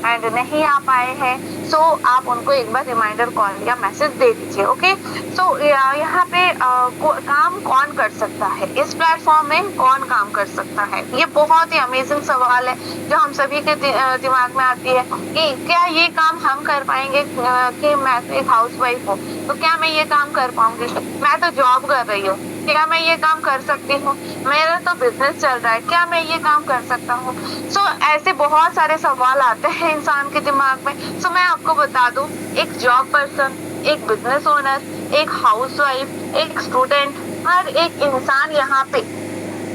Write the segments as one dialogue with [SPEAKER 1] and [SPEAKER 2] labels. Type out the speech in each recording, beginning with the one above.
[SPEAKER 1] And नहीं आ पाए हैं, सो आप उनको एक बार रिमाइंडर कॉल या मैसेज दे दीजिए। ओके, सो यहाँ पे काम कौन कर सकता है, इस प्लेटफॉर्म में कौन काम कर सकता है, ये बहुत ही अमेजिंग सवाल है जो हम सभी के दिमाग में आती है कि क्या ये काम हम कर पाएंगे, कि मैं तो एक हाउस वाइफ हूँ तो क्या मैं ये काम कर पाऊंगी, मैं तो जॉब कर रही हूँ क्या मैं ये काम कर सकती हूँ, मेरा तो बिजनेस चल रहा है क्या मैं ये काम कर सकता हूँ। सो ऐसे बहुत सारे सवाल आते हैं इंसान के दिमाग में। सो मैं आपको बता दूं, एक जॉब पर्सन, एक बिजनेस ओनर, एक हाउसवाइफ, एक स्टूडेंट, हर एक इंसान यहाँ पे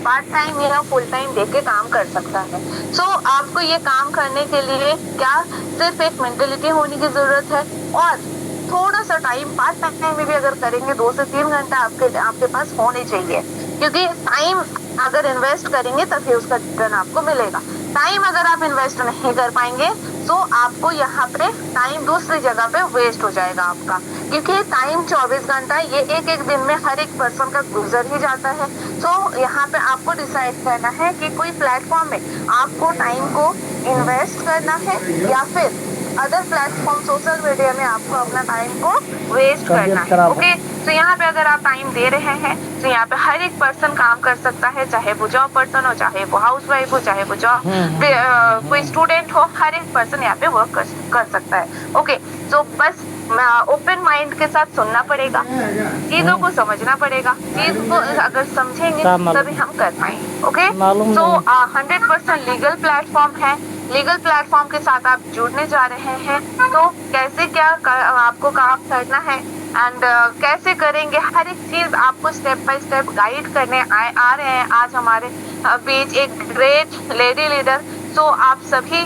[SPEAKER 1] पार्ट टाइम या फुल टाइम देके काम कर सकता है। सो आपको ये काम करने के लिए क्या सिर्फ एक मेंटेलिटी होने की जरूरत है, और थोड़ा सा टाइम पार्ट टाइम में भी अगर करेंगे 2 से 3 घंटा आपके पास होने चाहिए, क्योंकि टाइम अगर इन्वेस्ट करेंगे तभी उसका रिटर्न आपको मिलेगा। टाइम अगर आप इन्वेस्ट नहीं कर पाएंगे तो आपको यहाँ पे टाइम दूसरी जगह पे वेस्ट हो जाएगा आपका, क्योंकि टाइम 24 घंटा ये एक एक दिन में हर एक पर्सन का गुजर ही जाता है। तो यहाँ पे आपको डिसाइड करना है कि कोई प्लेटफॉर्म में आपको टाइम को इन्वेस्ट करना है या फिर अदर प्लेटफॉर्म सोशल मीडिया में आपको अपना टाइम को वेस्ट करना है। ओके, तो यहाँ पे अगर आप टाइम दे रहे हैं तो यहाँ पे हर एक पर्सन काम कर सकता है, चाहे वो जॉब पर्सन हो, चाहे वो हाउस वाइफ हो, चाहे वो जॉब कोई स्टूडेंट हो, हर एक पर्सन यहाँ पे वर्क कर सकता है। ओके, तो बस ओपन माइंड के साथ सुनना पड़ेगा, चीजों को समझना पड़ेगा, चीज को अगर समझेंगे तभी हम कर पाएंगे। ओके, तो 100% लीगल प्लेटफॉर्म है, लीगल प्लेटफॉर्म के साथ आप जुड़ने जा रहे हैं, तो कैसे क्या आपको काम करना है एंड कैसे करेंगे, हर एक चीज आपको स्टेप बाय स्टेप गाइड करने आ रहे हैं आज हमारे बीच एक ग्रेट लेडी लीडर। तो आप सभी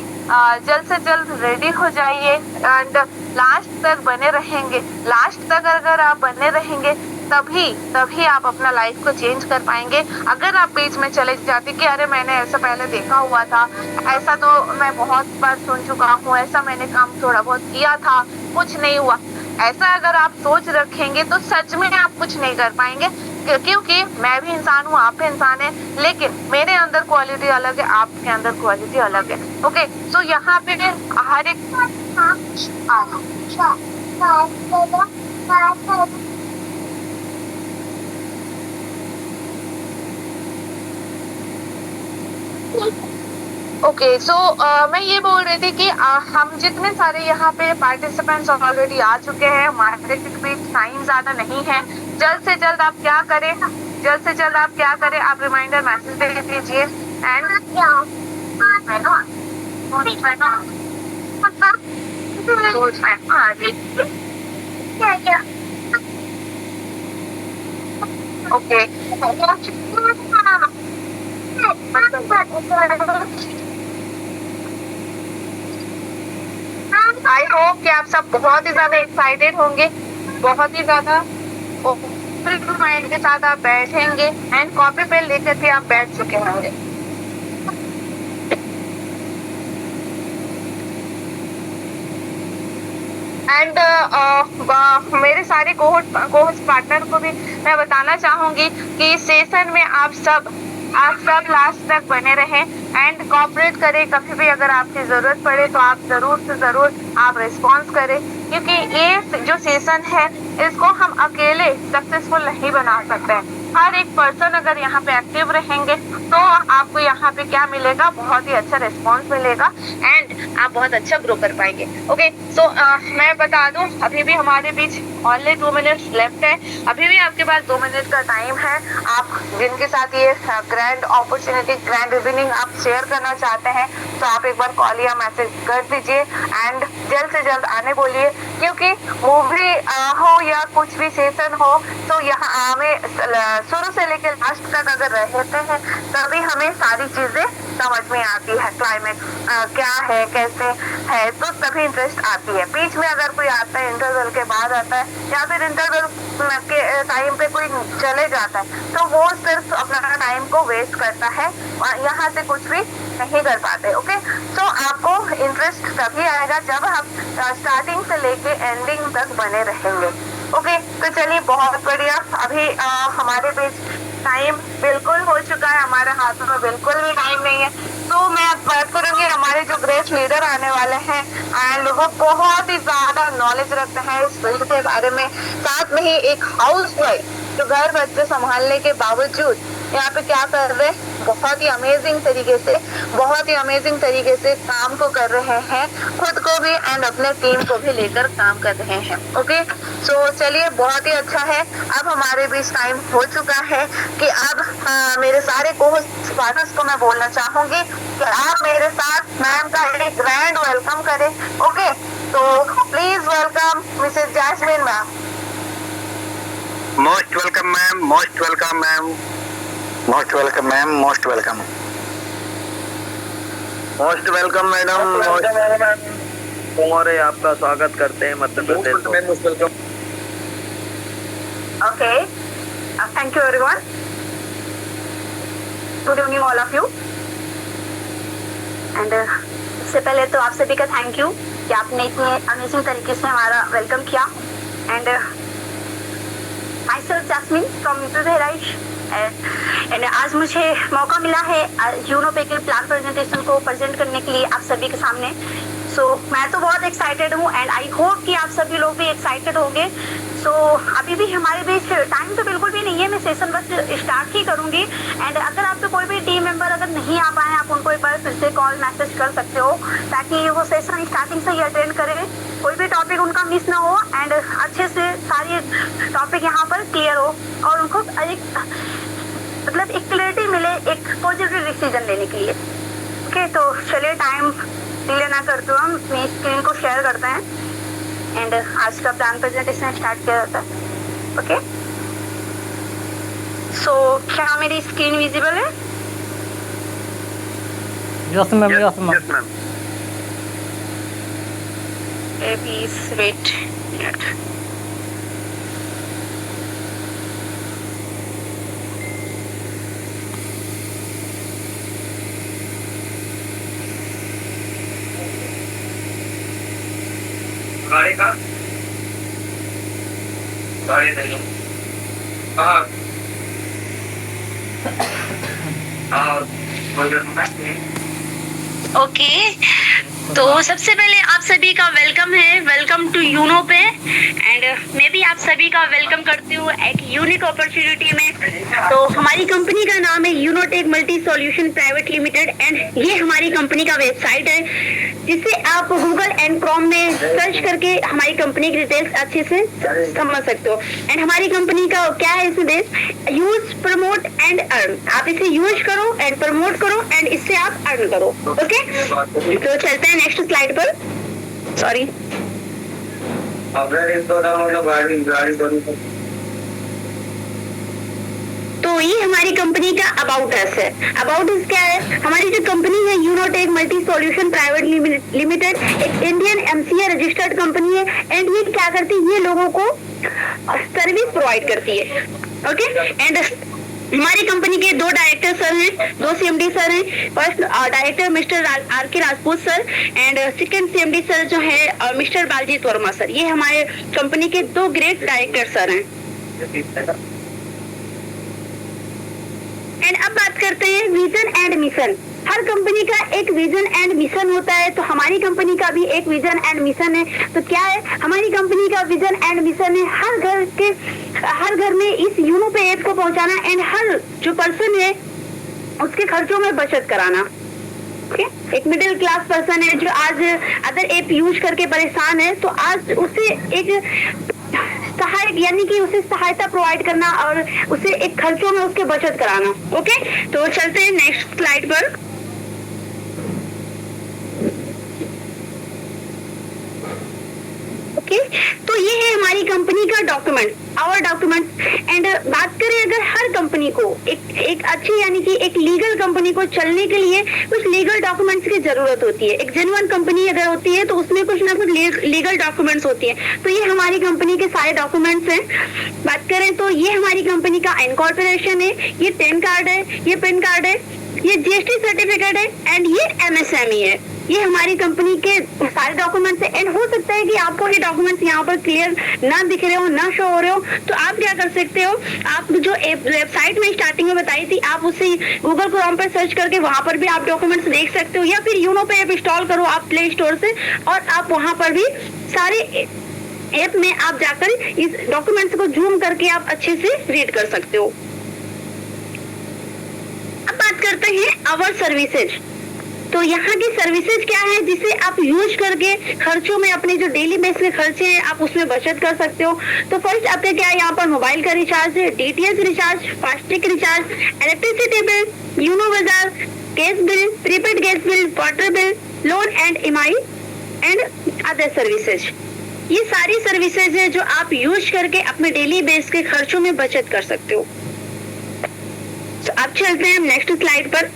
[SPEAKER 1] जल्द से जल्द रेडी हो जाइए एंड लास्ट तक बने रहेंगे। लास्ट तक अगर आप बने रहेंगे तभी आप अपना लाइफ को चेंज कर पाएंगे। अगर आप बीच में चले जाते कि अरे मैंने ऐसा पहले देखा हुआ था, ऐसा तो मैं बहुत बार सुन चुका हूँ, ऐसा मैंने काम थोड़ा बहुत किया था, कुछ नहीं हुआ, ऐसा अगर आप सोच रखेंगे तो सच में आप कुछ नहीं कर पाएंगे, क्योंकि मैं भी इंसान हूँ, आप भी इंसान है, लेकिन मेरे अंदर क्वालिटी अलग है, आपके अंदर क्वालिटी अलग है। ओके, तो यहाँ पे हर एक ओके, सो मैं ये बोल रही थी कि हम जितने सारे यहाँ पे पार्टिसिपेंट्स ऑलरेडी आ चुके हैं, हमारे बीच टाइम ज्यादा नहीं है, जल्द से जल्द आप क्या करें, जल्द से जल्द आप क्या करें, आप रिमाइंडर मैसेज दे दीजिए एंड ओके, आई होप कि आप सब बहुत ही ज्यादा एक्साइटेड होंगे, बहुत ही ज्यादा ओपन माइंड के साथ आप बैठेंगे एंड कॉपी पेन लेकर के आप बैठ चुके होंगे। एंड मेरे सारे कोहोस्ट पार्टनर को भी मैं बताना चाहूंगी कि इस सेशन में आप सब लास्ट तक बने रहें एंड कोऑपरेट करें। कभी भी अगर आपकी जरूरत पड़े तो आप जरूर से जरूर आप रिस्पॉन्स करें, क्योंकि ये जो सेशन है इसको हम अकेले सक्सेसफुल नहीं बना सकते हैं। हर एक पर्सन अगर यहाँ पे एक्टिव रहेंगे तो आपको यहाँ पे क्या मिलेगा, बहुत ही अच्छा रिस्पॉन्स मिलेगा एंड आप बहुत अच्छा ग्रो कर पाएंगे। ओके, सो मैं बता दूं अभी भी हमारे बीच ओनली 2 मिनट्स लेफ्ट है, अभी भी आपके पास 2 मिनट का टाइम है। आप जिनके साथ ये ग्रैंड अपॉर्चुनिटी, ग्रैंड इवनिंग आप शेयर करना चाहते हैं तो आप एक बार कॉल या मैसेज कर दीजिए एंड जल्द से जल्द आने बोलिए, क्योंकि मूवी हो या कुछ भी सेशन हो तो यहाँ हमें शुरू से लेकर लास्ट तक अगर रहते हैं तभी हमें सारी चीजें समझ में आती है, क्लाइमेक्स क्या है, कैसे है, तो तभी इंटरेस्ट आती है। बीच में अगर कोई आता है, इंटरवल के बाद आता है या फिर इंटरवल के टाइम पे कोई चले जाता है तो वो सिर्फ अपना टाइम को वेस्ट करता है और यहाँ से कुछ भी नहीं कर पाते। ओके, तो आपको इंटरेस्ट तभी आएगा जब हम स्टार्टिंग से लेके एंडिंग तक बने रहेंगे। ओके, तो चलिए बहुत बढ़िया। अभी हमारे बीच टाइम बिल्कुल हो चुका है, हमारे हाथों में बिल्कुल भी टाइम नहीं है। तो मैं अब बात करूंगी हमारे जो ग्रेट लीडर आने वाले हैं, एंड वो बहुत ही ज्यादा नॉलेज रखते हैं इस फील्ड के बारे में। साथ में ही एक हाउस वाइफ जो घर बच्चे संभालने के बावजूद यहाँ पे क्या कर रहे हैं, बहुत ही अमेजिंग तरीके से काम को कर रहे हैं, खुद को भी एंड अपने टीम को भी लेकर काम कर रहे हैं। ओके, सो चलिए, बहुत ही अच्छा है। अब हमारे बीच टाइम हो चुका है कि अब मेरे सारे को-होस्ट पार्टनर्स को मैं बोलना चाहूंगी कि आप मेरे साथ मैम का एक ग्रैंड वेलकम करें। ओके, तो please welcome Mrs Jasmine ma'am.
[SPEAKER 2] Most welcome ma'am, most welcome ma'am, most welcome ma'am, most welcome, most welcome madam.
[SPEAKER 3] कुमारे आपका स्वागत करते हैं मध्य प्रदेश में। Most welcome.
[SPEAKER 1] Okay, thank you everyone. Good evening all of you. And सबसे पहले तो आप सभी का थैंक यू कि आपने इतने अमेजिंग तरीके से हमारा वेलकम किया। And myself Jasmine from UP Bahraich, and आज मुझे मौका मिला है यूनो पे के प्लान प्रेजेंटेशन को प्रेजेंट करने के लिए आप सभी के सामने। सो मैं तो बहुत एक्साइटेड हूँ एंड आई होप कि आप सभी लोग भी एक्साइटेड होंगे। सो अभी भी हमारे बीच टाइम तो बिल्कुल भी नहीं है, मैं सेशन बस स्टार्ट ही करूँगी। एंड अगर आपके कोई भी टीम मेंबर अगर नहीं आ पाए, आप उनको एक बार फिर से कॉल मैसेज कर सकते हो ताकि वो सेशन स्टार्टिंग से ही अटेंड करें, कोई भी टॉपिक उनका मिस ना हो एंड अच्छे से सारी टॉपिक यहाँ पर क्लियर हो और उनको एक क्लियरिटी मिले एक पॉजिटिव डिसीजन लेने के लिए। ओके, तो चलिए टाइम डिले ना करते हुए हम अपनी स्क्रीन को शेयर करते हैं एंड आज का प्लान प्रेजेंटेशन स्टार्ट किया जाता है। ओके, सो क्या मेरी स्क्रीन विजिबल है?
[SPEAKER 4] Yes ma'am, yes ma'am.
[SPEAKER 1] Please wait minute.
[SPEAKER 3] गाड़ी का गाड़ी नहीं हाँ
[SPEAKER 1] ओके, तो सबसे पहले आप सभी का वेलकम है, वेलकम टू यूनो पे। एंड मैं भी आप सभी का वेलकम करती हूँ एक यूनिक अपॉर्चुनिटी में। तो हमारी कंपनी का नाम है Unotech Multi Solution Private Limited and ये हमारी कंपनी का वेबसाइट है जिसे आप गूगल एंड क्रोम में सर्च करके हमारी कंपनी की डिटेल्स अच्छे से समझ सकते हो। एंड हमारी कंपनी का क्या है इसमें, यूज प्रमोट एंड अर्न। आप इसे यूज करो एंड प्रमोट करो एंड इससे आप अर्न करो। ओके, तो चलते हैं नेक्स्ट स्लाइड पर। सॉरी, तो ये हमारी कंपनी का अबाउट अस है। अबाउट अस क्या है, हमारी जो कंपनी है Unotech Multi Solution Private limited एक इंडियन एमसीए रजिस्टर्ड कंपनी है एंड ये क्या करती है, ये लोगों को सर्विस प्रोवाइड करती है। ओके, एंड हमारी कंपनी के दो डायरेक्टर सर हैं, दो सीएमडी सर हैं। फर्स्ट डायरेक्टर मिस्टर आर के Rajput sir and second CMD sir जो है मिस्टर बालजीत वर्मा सर। ये हमारे कंपनी के दो ग्रेट डायरेक्टर सर हैं। एंड अब बात करते हैं vision and mission. Her company का एक विजन एंड मिशन होता है, तो हमारी कंपनी का भी एक विजन एंड मिशन है। तो क्या है हमारी कंपनी का विजन एंड मिशन है, हर घर में इस यूनो पे ऐप को पहुंचाना एंड हर जो पर्सन है उसके खर्चों में बचत कराना। ओके, एक मिडिल क्लास पर्सन है जो आज अदर ऐप यूज करके परेशान है, तो आज उसे एक सहायक यानी कि उसे सहायता प्रोवाइड करना और उसे एक खर्चों में उसके बचत कराना। ओके, तो चलते हैं नेक्स्ट स्लाइड पर। ओके, तो ये है हमारी कंपनी का डॉक्यूमेंट, आवर डॉक्यूमेंट। एंड बात करें अगर हर कंपनी को एक अच्छी यानी कि एक लीगल कंपनी को चलने के लिए कुछ लीगल डॉक्यूमेंट्स की जरूरत होती है। एक जेन्युइन कंपनी अगर होती है तो उसमें कुछ ना कुछ लीगल डॉक्यूमेंट्स होती है, तो ये हमारी कंपनी के सारे डॉक्यूमेंट्स हैं। बात करें तो ये हमारी कंपनी का इनकॉर्पोरेशन है, ये पैन कार्ड है, ये पैन कार्ड है, ये जीएसटी सर्टिफिकेट है एंड ये एमएसएमई है।
[SPEAKER 5] ये हमारी कंपनी के सारे डॉक्यूमेंट्स है। एंड हो सकता है कि आपको ये डॉक्यूमेंट्स यहाँ पर क्लियर ना दिख रहे हो, ना शो हो रहे हो, तो आप क्या कर सकते हो, आप जो वेबसाइट में स्टार्टिंग में बताई थी, आप उसे गूगल क्रोम पर सर्च करके वहां पर भी आप डॉक्यूमेंट्स देख सकते हो, या फिर यूनो पे ऐप इंस्टॉल करो आप प्ले स्टोर से, और आप वहां पर भी सारे ऐप में आप जाकर इस डॉक्यूमेंट्स को जूम करके आप अच्छे से रीड कर सकते हो। अब बात करते हैं आवर सर्विसेज। तो यहाँ की सर्विसेज क्या है जिसे आप यूज करके खर्चों में, अपने जो डेली बेस के खर्चे हैं, आप उसमें बचत कर सकते हो। तो फर्स्ट आपका क्या है, यहाँ पर मोबाइल का रिचार्ज है, DTH recharge, FASTag recharge, electricity bill, Uno बाजार, gas bill, prepaid gas bill, water bill, loan and EMI and other services. ये सारी सर्विसेज है जो आप यूज करके अपने डेली बेस के खर्चों में बचत कर सकते हो। तो अब चलते हैं नेक्स्ट स्लाइड पर।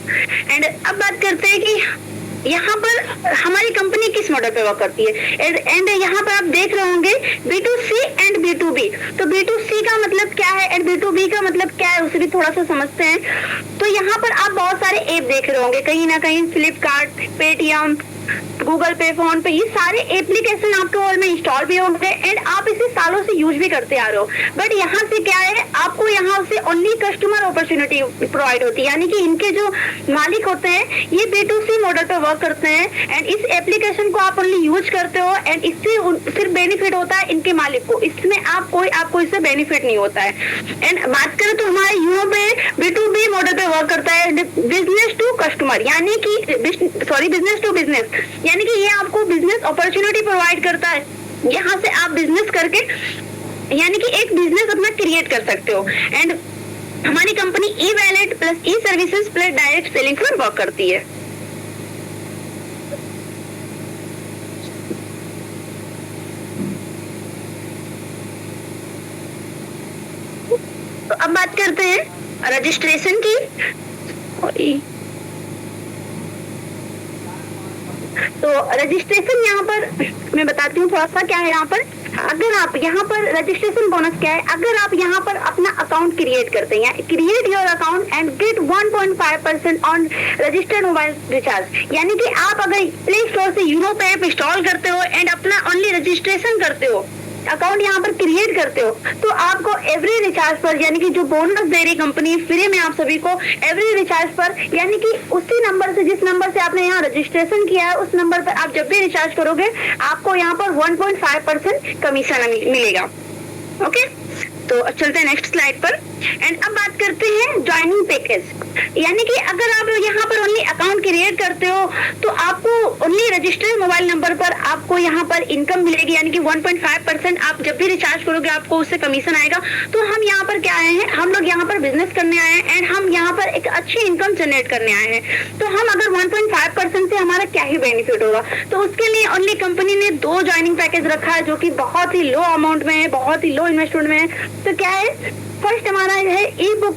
[SPEAKER 5] एंड अब बात करते हैं कि यहाँ पर हमारी कंपनी किस मॉडल पे वर्क करती है। एंड यहाँ पर आप देख रहे होंगे B2C एंड B2B। तो B2C का मतलब क्या है एंड B2B का मतलब क्या है, उसे भी थोड़ा सा समझते हैं। तो यहाँ पर आप बहुत सारे ऐप देख रहे होंगे, कहीं ना कहीं फ्लिपकार्ट, पेटीएम, गूगल पे, फोन पे, ये सारे एप्लीकेशन आपके मोबाइल में इंस्टॉल भी होंगे एंड आप इसे सालों से यूज भी करते आ रहे हो। बट यहाँ से क्या है, आपको यहाँ से ओनली कस्टमर अपॉर्चुनिटी प्रोवाइड होती है, यानी कि इनके जो मालिक होते हैं ये B2C मॉडल पे वर्क करते हैं एंड इस एप्लीकेशन को आप ओनली यूज करते हो एंड इससे सिर्फ बेनिफिट होता है इनके मालिक को, इसमें आपको इससे बेनिफिट नहीं होता है। एंड बात करें तो हमारे यूनो पे B2B मॉडल पे वर्क करता है, बिजनेस टू कस्टमर, यानी कि बिजनेस टू बिजनेस, यानी कि ये आपको बिजनेस अपॉर्चुनिटी प्रोवाइड करता है। यहाँ से आप बिजनेस करके यानी कि एक बिजनेस अपना क्रिएट कर सकते हो। एंड हमारी कंपनी ई वैलेट प्लस ई सर्विसेज प्लस डायरेक्ट सेलिंग पर वर्क करती है। तो अब बात करते हैं रजिस्ट्रेशन की। तो रजिस्ट्रेशन यहाँ पर मैं बताती हूँ थोड़ा सा क्या है यहाँ पर। अगर आप यहाँ पर रजिस्ट्रेशन बोनस क्या है, अगर आप यहाँ पर अपना अकाउंट क्रिएट करते हैं, create your account and get 1.5% on registered mobile recharge, यानी कि आप अगर प्ले स्टोर से यूनो पे ऐप इंस्टॉल करते हो एंड अपना ओनली रजिस्ट्रेशन करते हो, अकाउंट यहाँ पर क्रिएट करते हो, तो आपको एवरी रिचार्ज पर, यानी कि जो बोनस दे रही कंपनी फ्री में आप सभी को, एवरी रिचार्ज पर, यानी कि उसी नंबर से, जिस नंबर से आपने यहाँ रजिस्ट्रेशन किया है, उस नंबर पर आप जब भी रिचार्ज करोगे आपको यहाँ पर 1.5% कमीशन मिलेगा। ओके, तो चलते हैं नेक्स्ट स्लाइड पर। एंड अब बात करते हैं ज्वाइनिंग पैकेज, यानी कि अगर आप यहाँ पर ओनली अकाउंट क्रिएट करते हो तो आपको ओनली रजिस्टर्ड मोबाइल नंबर पर आपको यहाँ पर इनकम मिलेगी, यानी कि 1.5% आप जब भी रिचार्ज करोगे आपको उससे कमीशन आएगा। तो हम यहाँ पर क्या आए हैं, हम लोग यहाँ पर बिजनेस करने आए हैं एंड हम यहाँ पर एक अच्छी इनकम जनरेट करने आए हैं। तो हम अगर 1.5% से हमारा क्या ही बेनिफिट होगा, तो उसके लिए ओनली कंपनी ने 2 ज्वाइनिंग पैकेज रखा है जो कि बहुत ही लो अमाउंट में है, बहुत ही लो इन्वेस्टमेंट में है। तो क्या है, फर्स्ट हमारा है ई बुक,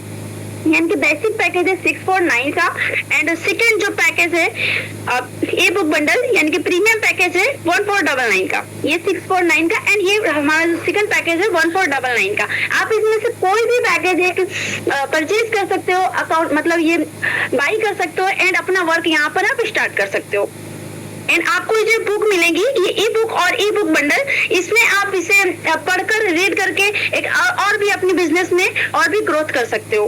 [SPEAKER 5] यानी कि बेसिक पैकेज है 649 का, एंड सेकंड जो पैकेज है ई बुक बंडल यानी कि प्रीमियम पैकेज है 1499 का, ये 649 का, एंड ये हमारा जो सेकंड पैकेज है 1499 का। आप इसमें से कोई भी पैकेज एक परचेज कर सकते हो, अकाउंट मतलब ये बाई कर सकते हो एंड अपना वर्क यहाँ पर आप स्टार्ट कर सकते हो। एंड आपको जो बुक मिलेगी, ये ई बुक और ई बुक बंडल, इसमें आप इसे पढ़कर रीड करके एक और भी अपने बिजनेस में और भी ग्रोथ कर सकते हो।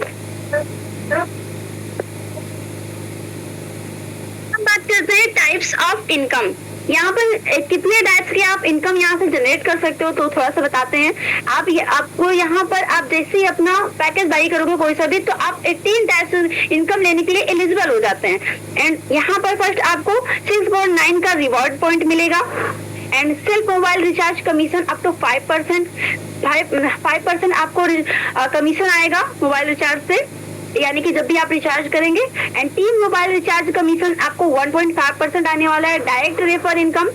[SPEAKER 5] अब बात करते हैं टाइप्स ऑफ इनकम। यहाँ पर कितने टाइप्स की आप इनकम यहाँ से जनरेट कर सकते हो, तो थोड़ा सा बताते हैं। आपको यहाँ पर आप जैसे ही अपना पैकेज बाई करोगे कोई सा भी, तो आप 18 टाइप्स इनकम लेने के लिए एलिजिबल हो जाते हैं। एंड यहाँ पर फर्स्ट आपको 6.9 का रिवॉर्ड पॉइंट मिलेगा and self mobile recharge commission up to 5% आपको कमीशन आएगा मोबाइल रिचार्ज से, यानी कि जब भी आप रिचार्ज करेंगे। And team mobile recharge commission आपको 1.5% आने वाला है। Direct refer income,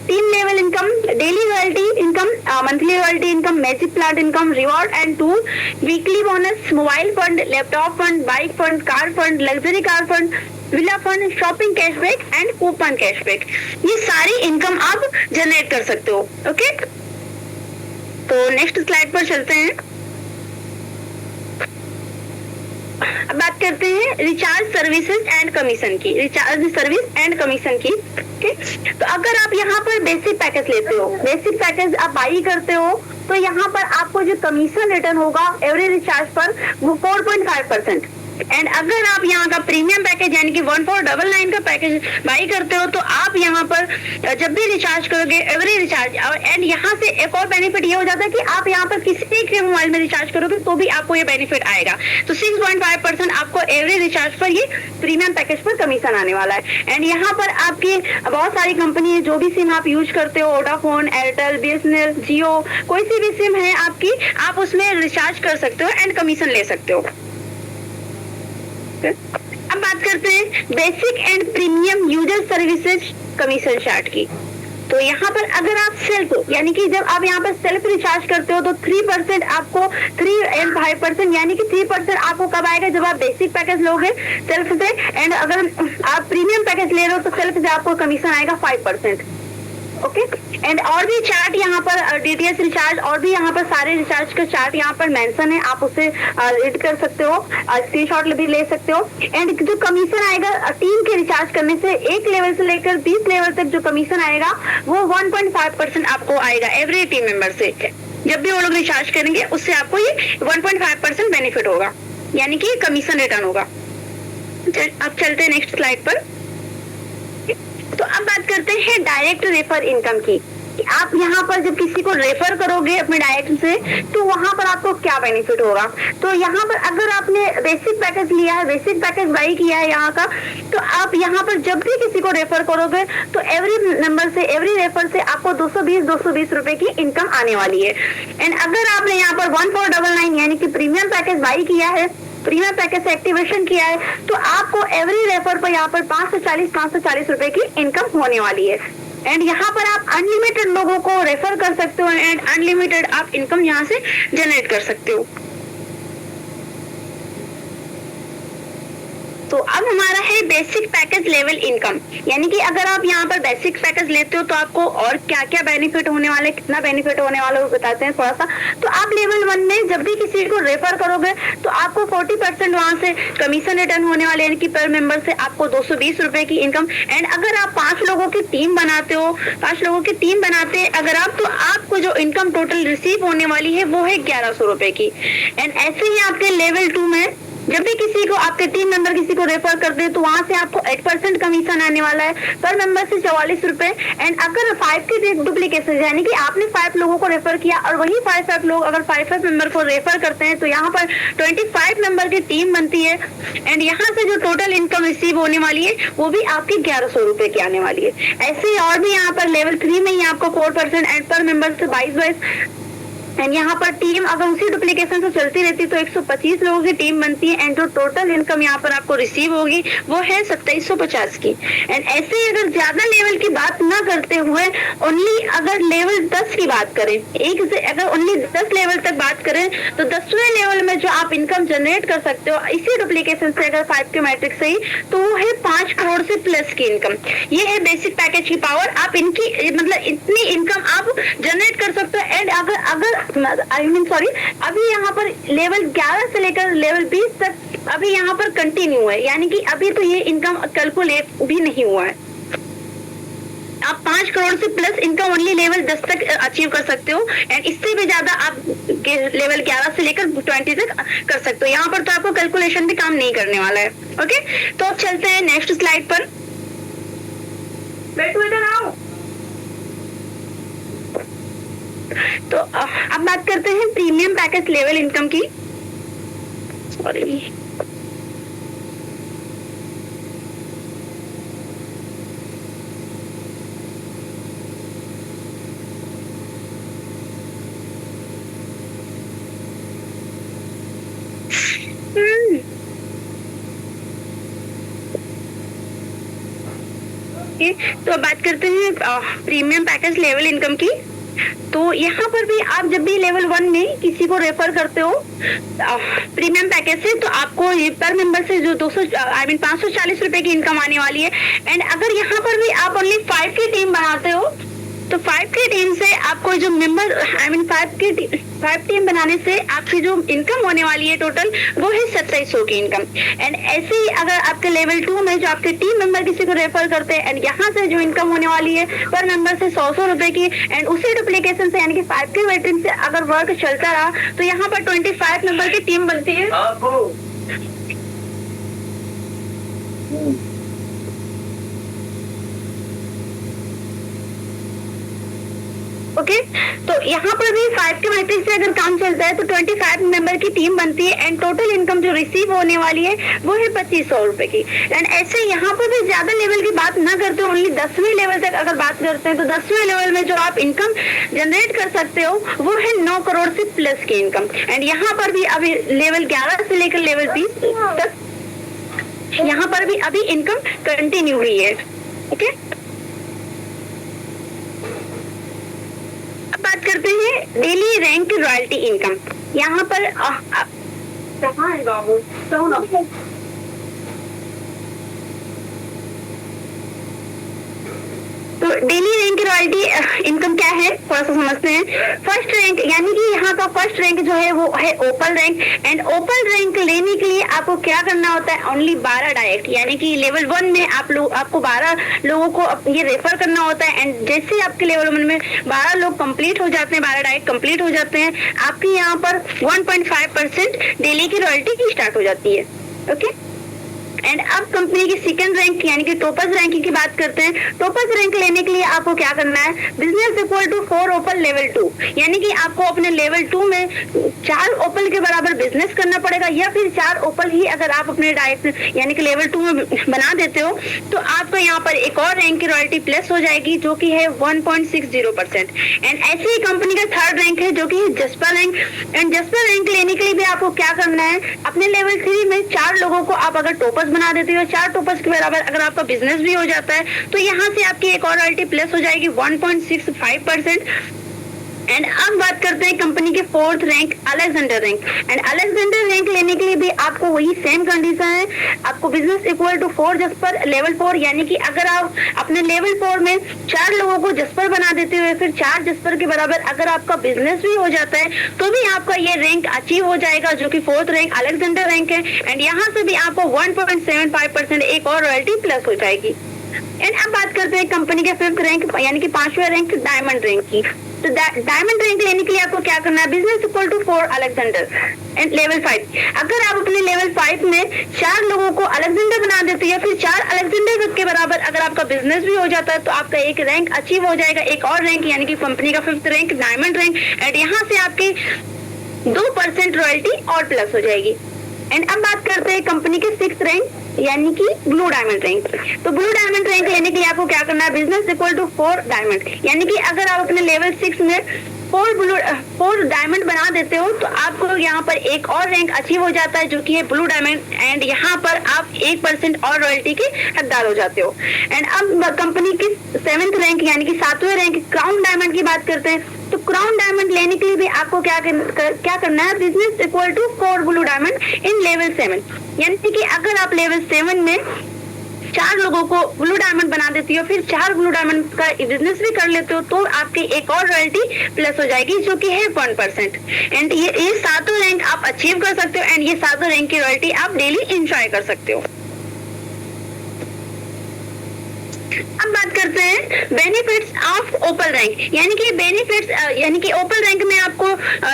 [SPEAKER 5] team level income, daily royalty income, monthly royalty income, magic plant income, reward and tour, weekly bonus, mobile fund, laptop fund, bike fund, car fund, luxury car fund, villa fund, shopping cashback and coupon cashback, ये सारी income आप generate कर सकते हो। Okay, तो next slide पर चलते हैं। अब बात करते हैं रिचार्ज सर्विसेज एंड कमीशन की, रिचार्ज सर्विस एंड कमीशन की। तो अगर आप यहाँ पर बेसिक पैकेज लेते हो, बेसिक पैकेज आप बाई करते हो, तो यहाँ पर आपको जो कमीशन रिटर्न होगा एवरी रिचार्ज पर वो 4.5%। एंड अगर आप यहाँ का प्रीमियम पैकेज यानी कि 1499 का पैकेज बाई करते हो, तो आप यहाँ पर जब भी रिचार्ज करोगे एवरी रिचार्ज, एंड यहाँ से एक और बेनिफिट ये हो जाता है कि आप यहाँ पर किसी के मोबाइल में रिचार्ज करोगे तो भी आपको ये बेनिफिट आएगा। तो 6.5% आपको एवरी रिचार्ज पर ये प्रीमियम पैकेज पर कमीशन आने वाला है। एंड यहाँ पर आपकी बहुत सारी कंपनी है, जो भी सिम आप यूज करते हो, वोडाफोन, एयरटेल, BSNL, जियो, कोई सी भी सिम है आपकी, आप उसमें रिचार्ज कर सकते हो एंड कमीशन ले सकते हो। अब बात करते हैं basic and premium user services commission chart की। तो यहाँ पर अगर आप सेल्फ यानी कि जब आप यहाँ पर सेल्फ रिचार्ज करते हो तो 3% आपको 3 and 5% यानी कि 3% आपको कब आएगा, जब आप बेसिक पैकेज लोगे सेल्फ से, एंड अगर आप प्रीमियम पैकेज ले रहे हो तो सेल्फ से आपको कमीशन आएगा 5%। ओके, एंड और भी चार्ट यहाँ पर DTH रिचार्ज और भी यहाँ पर सारे रिचार्ज का चार्ट यहाँ पर मेंशन है, आप उसे रीड कर सकते हो, स्क्रीनशॉट भी ले सकते हो। एंड जो कमीशन आएगा टीम के रिचार्ज करने से, एक लेवल से लेकर 20 लेवल तक जो कमीशन आएगा वो 1.5% आपको आएगा एवरी टीम मेंबर से। जब भी वो लोग रिचार्ज करेंगे उससे आपको ये 1.5% बेनिफिट होगा, यानी कि कमीशन रिटर्न होगा। अब चलते हैं नेक्स्ट स्लाइड पर। तो अब बात करते हैं डायरेक्ट रेफर इनकम की। आप यहाँ पर जब किसी को रेफर करोगे अपने डायरेक्ट से, तो वहां पर आपको क्या बेनिफिट होगा। तो यहाँ पर अगर आपने बेसिक पैकेज लिया है, बेसिक पैकेज बाई किया है यहाँ का, तो आप यहाँ पर जब भी किसी को रेफर करोगे तो एवरी नंबर से, एवरी रेफर से आपको 220 रुपए की इनकम आने वाली है। एंड अगर आपने यहाँ पर 1499 यानी कि प्रीमियम पैकेज बाई किया है, प्रीमियम पैकेज से एक्टिवेशन किया है, तो आपको एवरी रेफर पर यहाँ पर 540 रुपए की इनकम होने वाली है। एंड यहाँ पर आप अनलिमिटेड लोगों को रेफर कर सकते हो एंड अनलिमिटेड आप इनकम यहाँ से जनरेट कर सकते हो। तो अब हमारा है बेसिक पैकेज लेवल इनकम, यानी कि अगर आप यहाँ पर बेसिक पैकेज लेते हो तो आपको और क्या क्या बेनिफिट होने वाले, कितना बेनिफिट होने वाला वो बताते हैं थोड़ा सा। तो आप लेवल 1 में जब भी किसी को रेफर करोगे तो आपको 40% वहां से कमीशन रिटर्न होने वाले, यानी कि पर मेंबर से आपको 220 रुपए की इनकम। एंड अगर आप 5 लोगों की टीम बनाते हो, 5 लोगों की टीम बनाते हैं अगर आप, तो आपको जो इनकम टोटल रिसीव होने वाली है वो है 1100 रुपए की। एंड ऐसे ही आपके लेवल 2 में जब भी किसी को, आपके टीम मेंबर किसी को रेफर करते हैं तो वहां से आपको 8% कमीशन आने वाला है, पर मेंबर से 44 रुपए। एंड अगर 5 के डुप्लीकेशन यानी कि आपने 5 लोगों को रेफर किया और वही 5 लोग अगर 5 मेंबर को रेफर करते हैं तो यहाँ पर 25 मेंबर की टीम बनती है। एंड यहाँ से जो टोटल इनकम रिसीव होने वाली है वो भी आपकी 1100 रुपए की आने वाली है। ऐसे ही और भी यहाँ पर लेवल 3 में ही आपको 4% एंड पर मेंबर से 22। एंड यहाँ पर टीम अगर उसी डुप्लीकेशन से चलती रहती तो 125 लोगों की टीम बनती है। एंड जो टोटल इनकम यहाँ पर आपको रिसीव होगी वो है 2750 की। एंड ऐसे ही अगर ज्यादा लेवल की बात ना करते हुए ओनली अगर लेवल 10 की बात करें, एक से अगर ओनली 10 लेवल तक बात करें तो 10वें लेवल में जो आप इनकम जनरेट कर सकते हो इसी डुप्लीकेशन से, अगर 5 के मैट्रिक्स से ही, तो वो है 5 करोड़ से प्लस की इनकम। ये है बेसिक पैकेज की पावर। आप इनकी मतलब इतनी इनकम आप जनरेट कर सकते हो। एंड अगर अभी यहाँ पर लेवल 11 से लेकर लेवल 20 तक अभी यहाँ पर कंटिन्यू है, यानी कि अभी तो ये इनकम कैलकुलेट भी नहीं हुआ है। आप 5 करोड़ से प्लस इनकम ओनली लेवल 10 तक अचीव कर सकते हो। एंड इससे भी ज्यादा आप लेवल 11 से लेकर 20 तक कर सकते हो। यहाँ पर तो आपको कैलकुलेशन भी काम नहीं करने वाला है। ओके, तो अब चलते हैं नेक्स्ट स्लाइड पर। तो अब बात करते हैं प्रीमियम पैकेज लेवल इनकम की। सॉरी, तो अब बात करते हैं प्रीमियम पैकेज लेवल इनकम की। तो यहाँ पर भी आप जब भी लेवल 1 में किसी को रेफर करते हो प्रीमियम पैकेज से, तो आपको पर मेंबर से जो 540 रुपए की इनकम आने वाली है। एंड अगर यहाँ पर भी आप ओनली 5 की टीम बनाते हो तो तो 5 की टीम से आपको जो मेंबर 5 टीम बनाने से आपकी जो इनकम होने वाली है टोटल वो है 2700 की इनकम। एंड ऐसे ही अगर आपके लेवल 2 में जो आपके टीम मेंबर किसी को रेफर करते हैं एंड यहाँ से जो इनकम होने वाली है पर मेंबर से 100 रुपए की, एंड उसी डुप्लीकेशन से यानी कि 5 के वेटरिंग से अगर वर्क चलता रहा तो यहाँ पर 25 मेंबर की टीम बनती है। ओके तो यहाँ पर भी 5 के मैट्रिक्स से अगर काम चलता है तो 25 मेंबर की टीम बनती है एंड टोटल इनकम जो रिसीव होने वाली है वो है 2500 रुपए की। एंड ऐसे यहाँ पर भी ज्यादा लेवल की बात ना करते हो, ओनली 10वें लेवल तक अगर बात करते हैं तो 10वें लेवल में जो आप इनकम जनरेट कर सकते हो वो है 9 करोड़ से प्लस की इनकम। एंड यहाँ पर भी अभी लेवल 11 से लेकर लेवल 20 तक यहाँ पर भी अभी इनकम कंटिन्यू हुई है। ओके बात करते हैं डेली रैंक रॉयल्टी इनकम। यहाँ पर कहाँ है बाबू, तो डेली रैंक रॉयल्टी इनकम क्या है थोड़ा सा समझते हैं। फर्स्ट रैंक यानी कि यहाँ का फर्स्ट रैंक जो है वो है open rank. And open rank लेने के लिए आपको क्या करना होता है, ओनली 12 डायरेक्ट यानी कि लेवल 1 में आपको 12 लोगों को ये रेफर करना होता है। एंड जैसे आपके लेवल 1 में 12 लोग कंप्लीट हो जाते हैं, 12 डायरेक्ट कंप्लीट हो जाते हैं, आपके यहाँ पर 1.5% डेली की रॉयल्टी स्टार्ट हो जाती है। ओके एंड अब कंपनी की सेकंड रैंक यानी कि टॉपर्स रैंकिंग की बात करते हैं। टॉपर्स रैंक लेने के लिए आपको क्या करना है, business equal to 4 open level 2 यानी कि आपको अपने लेवल 2 में 4 ओपन के बराबर बिजनेस करना पड़ेगा, या फिर 4 ओपन ही अगर आप अपने डायरेक्ट यानी कि लेवल 2 में बना देते हो तो आपको यहाँ पर एक और रैंक की रॉयल्टी प्लस हो जाएगी जो कि है 1.60%। एंड ऐसे ही कंपनी का थर्ड रैंक है जो कि है jasper rank. And jasper rank लेने के लिए भी आपको क्या करना है, अपने लेवल 3 में 4 लोगों को आप अगर टॉपर्स बना देते हो, 4 टॉपर्स के बराबर अगर आपका बिजनेस भी हो जाता है तो यहाँ से आपकी एक और रॉयल्टी प्लस हो जाएगी 1.65%। एंड अब बात करते हैं कंपनी के fourth rank Alexander rank. And Alexander rank लेने के लिए भी आपको वही सेम कंडीशन है, आपको business equal to 4 jasper level 4 यानी कि अगर आप अपने लेवल 4 में 4 लोगों को जस्पर बना देते हो, फिर 4 जस्पर के बराबर अगर आपका बिजनेस भी हो जाता है तो भी आपका ये रैंक अचीव हो जाएगा जो कि फोर्थ रैंक अलेक्जेंडर रैंक है। एंड यहाँ से भी आपको 1.75% एक और रॉयल्टी प्लस हो जाएगी। एंड अब बात करते हैं कंपनी के फिफ्थ रैंक यानी कि 5वां रैंक डायमंड रैंक की। तो डायमंड रैंक लेने के लिए आपको क्या करना है, business equal to 4 Alexander and level 5 अगर आप अपने लेवल 5 में 4 लोगों को अलेक्जेंडर बना देते हैं या फिर 4 अलेक्जेंडर के बराबर अगर आपका बिजनेस भी हो जाता है तो आपका एक रैंक अचीव हो जाएगा, एक और रैंक यानी कि कंपनी का fifth rank diamond rank. And यहाँ से आपकी 2% रॉयल्टी और प्लस हो जाएगी। एंड अब बात करते हैं कंपनी के सिक्स्थ रैंक यानी कि ब्लू डायमंड रैंक। तो ब्लू डायमंड रैंक लेने के लिए आपको क्या करना है, बिजनेस इक्वल टू 4 डायमंड यानी कि अगर आप अपने लेवल 6 में 4 डायमंड बना देते हो तो आपको यहाँ पर एक और रैंक अचीव हो जाता है जो कि है ब्लू डायमंड। एंड यहाँ पर आप 1% और रॉयल्टी के हकदार हो जाते हो। एंड अब कंपनी की 7th रैंक यानी कि 7वें रैंक क्राउन डायमंड की बात करते हैं। तो क्राउन डायमंड लेने के लिए भी आपको क्या करना है, business equal to 4 blue diamond in level 7 यानी कि अगर आप लेवल 7 में 4 लोगों को ब्लू डायमंड बना देती हो, फिर 4 ब्लू डायमंड का बिजनेस भी कर लेते हो तो आपकी एक और रॉयल्टी प्लस हो जाएगी जो कि है 1%। एंड ये 7 रैंक आप अचीव कर सकते हो। एंड ये 7 रैंक की रॉयल्टी आप डेली एंजॉय कर सकते हो। अब बात करते हैं बेनिफिट्स ऑफ ओपन रैंक यानी कि बेनिफिट्स यानी कि ओपन रैंक में आपको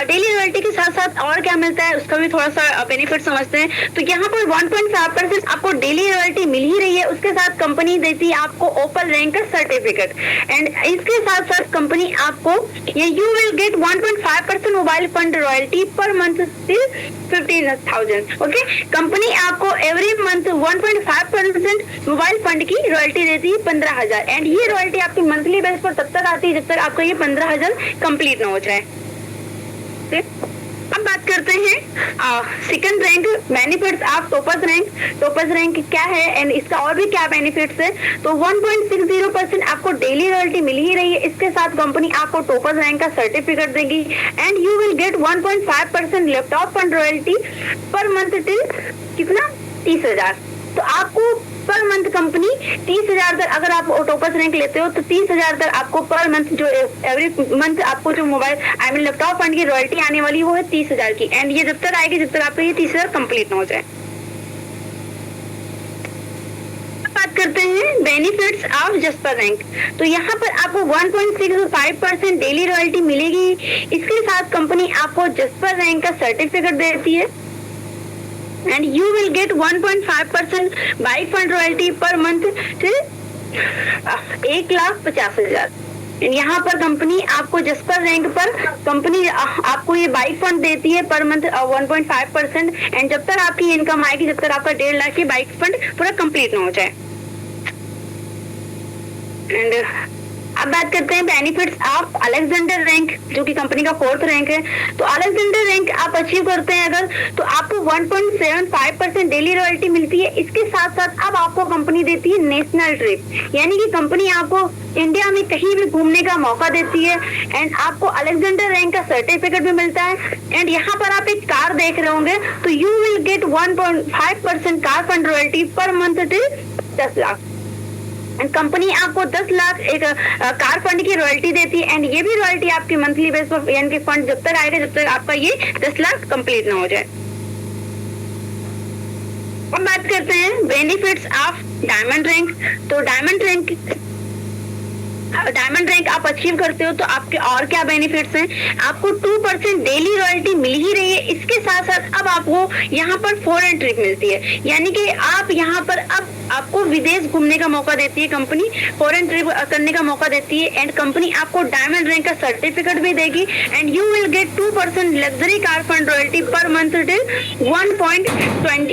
[SPEAKER 5] डेली रॉयल्टी के साथ साथ और क्या मिलता है उसका भी थोड़ा सा बेनिफिट समझते हैं। तो यहाँ पर 1.5% आपको डेली रॉयल्टी मिल ही रही है, उसके साथ कंपनी देती है आपको ओपन रैंक का सर्टिफिकेट। एंड इसके साथ साथ कंपनी आपको ये you will get 1.5% mobile fund royalty per month till 15,000। Okay company आपको एवरी मंथ 1.5% मोबाइल फंड की रॉयल्टी देती है 15,000। एंड ये रॉयल्टी आपकी मंथली बेस पर तब तक आती है जब तक आपका ये 15,000 कंप्लीट ना हो जाए। अब बात करते हैं second rank benefits of toppers rank. Toppers rank क्या है एंड इसका और भी क्या बेनिफिट्स है। तो 1.60% आपको डेली रॉयल्टी मिल ही रही है, इसके साथ कंपनी आपको टॉपर्स रैंक का सर्टिफिकेट देगी। And you will get 1.5% laptop fund royalty per month till कितना 30,000। तो आपको पर मंथ कंपनी 30,000 तक, अगर आप टॉपर्स रैंक लेते हो तो 30,000 तक आपको पर मंथ, जो एवरी मंथ आपको जो मोबाइल लैपटॉप फंड की रॉयल्टी आने वाली वो है 30,000 की। एंड ये जब तक आएगी जब तक आपका ये 30,000 कंप्लीट ना हो जाए। बात करते हैं बेनिफिट्स ऑफ जस्पर रैंक। तो यहाँ पर आपको 1.65% डेली रॉयल्टी मिलेगी। इसके साथ कंपनी आपको जस्पर रैंक का सर्टिफिकेट देती है and you will get 1.5% bike fund royalty per month till 1,50,000। यहाँ पर कंपनी आपको जस्पर रैंक पर कंपनी आपको ये बाइक फंड देती है पर मंथ 1.5%। एंड जब तक आपकी इनकम आएगी, जब तक आपका 1.5 लाख की बाइक फंड पूरा कंप्लीट ना हो जाए। एंड अब बात करते हैं बेनिफिट्स ऑफ अलेक्जेंडर रैंक, जो कि कंपनी का 4th रैंक है। तो अलेक्जेंडर रैंक आप अचीव करते हैं अगर, तो आपको 1.75% डेली रॉयल्टी मिलती है। इसके साथ साथ अब आपको कंपनी देती है नेशनल ट्रिप, यानी कि कंपनी आपको इंडिया में कहीं भी घूमने का मौका देती है। एंड आपको अलेक्जेंडर रैंक का सर्टिफिकेट भी मिलता है। एंड यहाँ पर आप एक कार देख रहे होंगे, तो you will get 1.5% car fund royalty per month till 10 lakh. And company आपको 10 लाख एक कार फंड की रॉयल्टी देती है। एंड ये भी रॉयल्टी आपकी मंथली बेस पर, यानी कि फंड जब तक आएगा जब तक आपका ये 10 लाख कंप्लीट ना हो जाए। अब बात करते हैं बेनिफिट्स ऑफ डायमंड रैंक। तो डायमंड रैंक आप अचीव करते हो तो आपके और क्या बेनिफिट्स हैं। आपको 2% डेली रॉयल्टी मिल ही रही है। इसके साथ साथ अब आपको यहाँ पर फॉरेन ट्रिप मिलती है, यानी कि आप यहाँ पर अब आपको विदेश घूमने का मौका देती है कंपनी, फॉरेन ट्रिप करने का मौका देती है। एंड कंपनी आपको डायमंड रैंक का सर्टिफिकेट भी देगी। And you will get 2% luxury car fund royalty per month till 1.20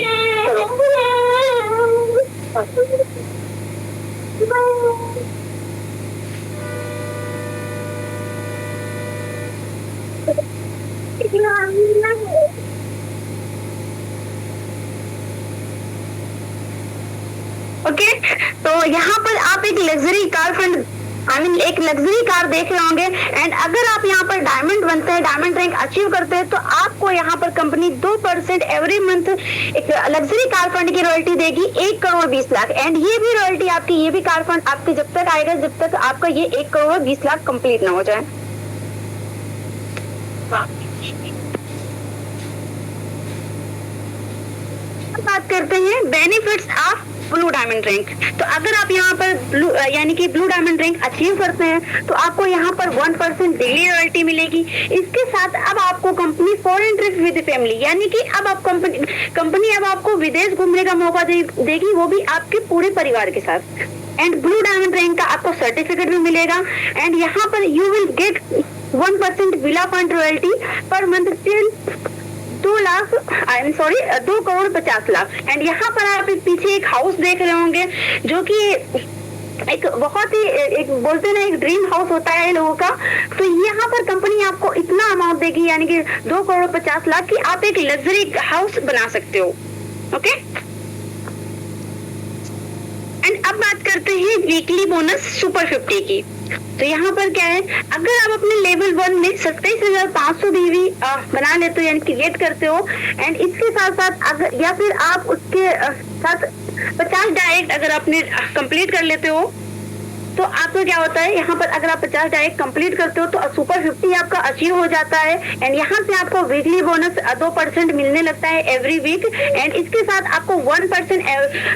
[SPEAKER 5] okay. तो यहाँ पर आप एक लग्जरी कार फंड एक लग्जरी कार देख रहे होंगे। एंड अगर आप यहाँ पर डायमंड बनते हैं, डायमंड रैंक अचीव करते हैं, तो आपको यहाँ पर कंपनी 2% एवरी मंथ एक लग्जरी कार फंड की रॉयल्टी देगी 1,20,00,000। एंड ये भी रॉयल्टी आपकी, ये भी कार फंड आपके जब तक आएगा जब तक आपका ये 1,20,00,000 कंप्लीट ना हो जाए। बात करते हैं benefits of blue diamond rank. तो अगर आप यहाँ पर ब्लू यानी कि ब्लू डायमंड रैंक अचीव करते हैं तो आपको यहाँ पर 1% डेली रॉयल्टी मिलेगी। इसके साथ अब आपको company foreign trip with family, यानी कि अब आप कंपनी अब आपको विदेश घूमने का मौका देगी, वो भी आपके पूरे परिवार के साथ। एंड ब्लू डायमंड रैंक का आपको सर्टिफिकेट भी मिलेगा। एंड यहाँ पर you will get 1% villa fund royalty per month till 2,50,00,000। And यहाँ पर आप पीछे एक हाउस देख रहे होंगे, जो कि एक बहुत ही एक बोलते हैं ना, एक ड्रीम हाउस होता है लोगों का। तो यहाँ पर कंपनी आपको इतना अमाउंट देगी, यानी कि 2,50,00,000 की आप एक लग्जरी हाउस बना सकते हो। ओके। एंड अब बात करते हैं वीकली बोनस सुपर 50 की। तो यहाँ पर क्या है, अगर आप अपने लेवल 1 में 27,500 बीवी बना लेते हो, यानी क्रिएट करते हो, एंड इसके साथ साथ अगर या फिर आप उसके साथ 50 डायरेक्ट अगर आपने कंप्लीट कर लेते हो, तो आपको क्या होता है, यहाँ पर अगर आप 50 डायरेक्ट कंप्लीट करते हो तो सुपर 50 आपका अचीव हो जाता है। एंड यहाँ से आपको वीकली बोनस 2% मिलने लगता है एवरी वीक। एंड इसके साथ आपको 1%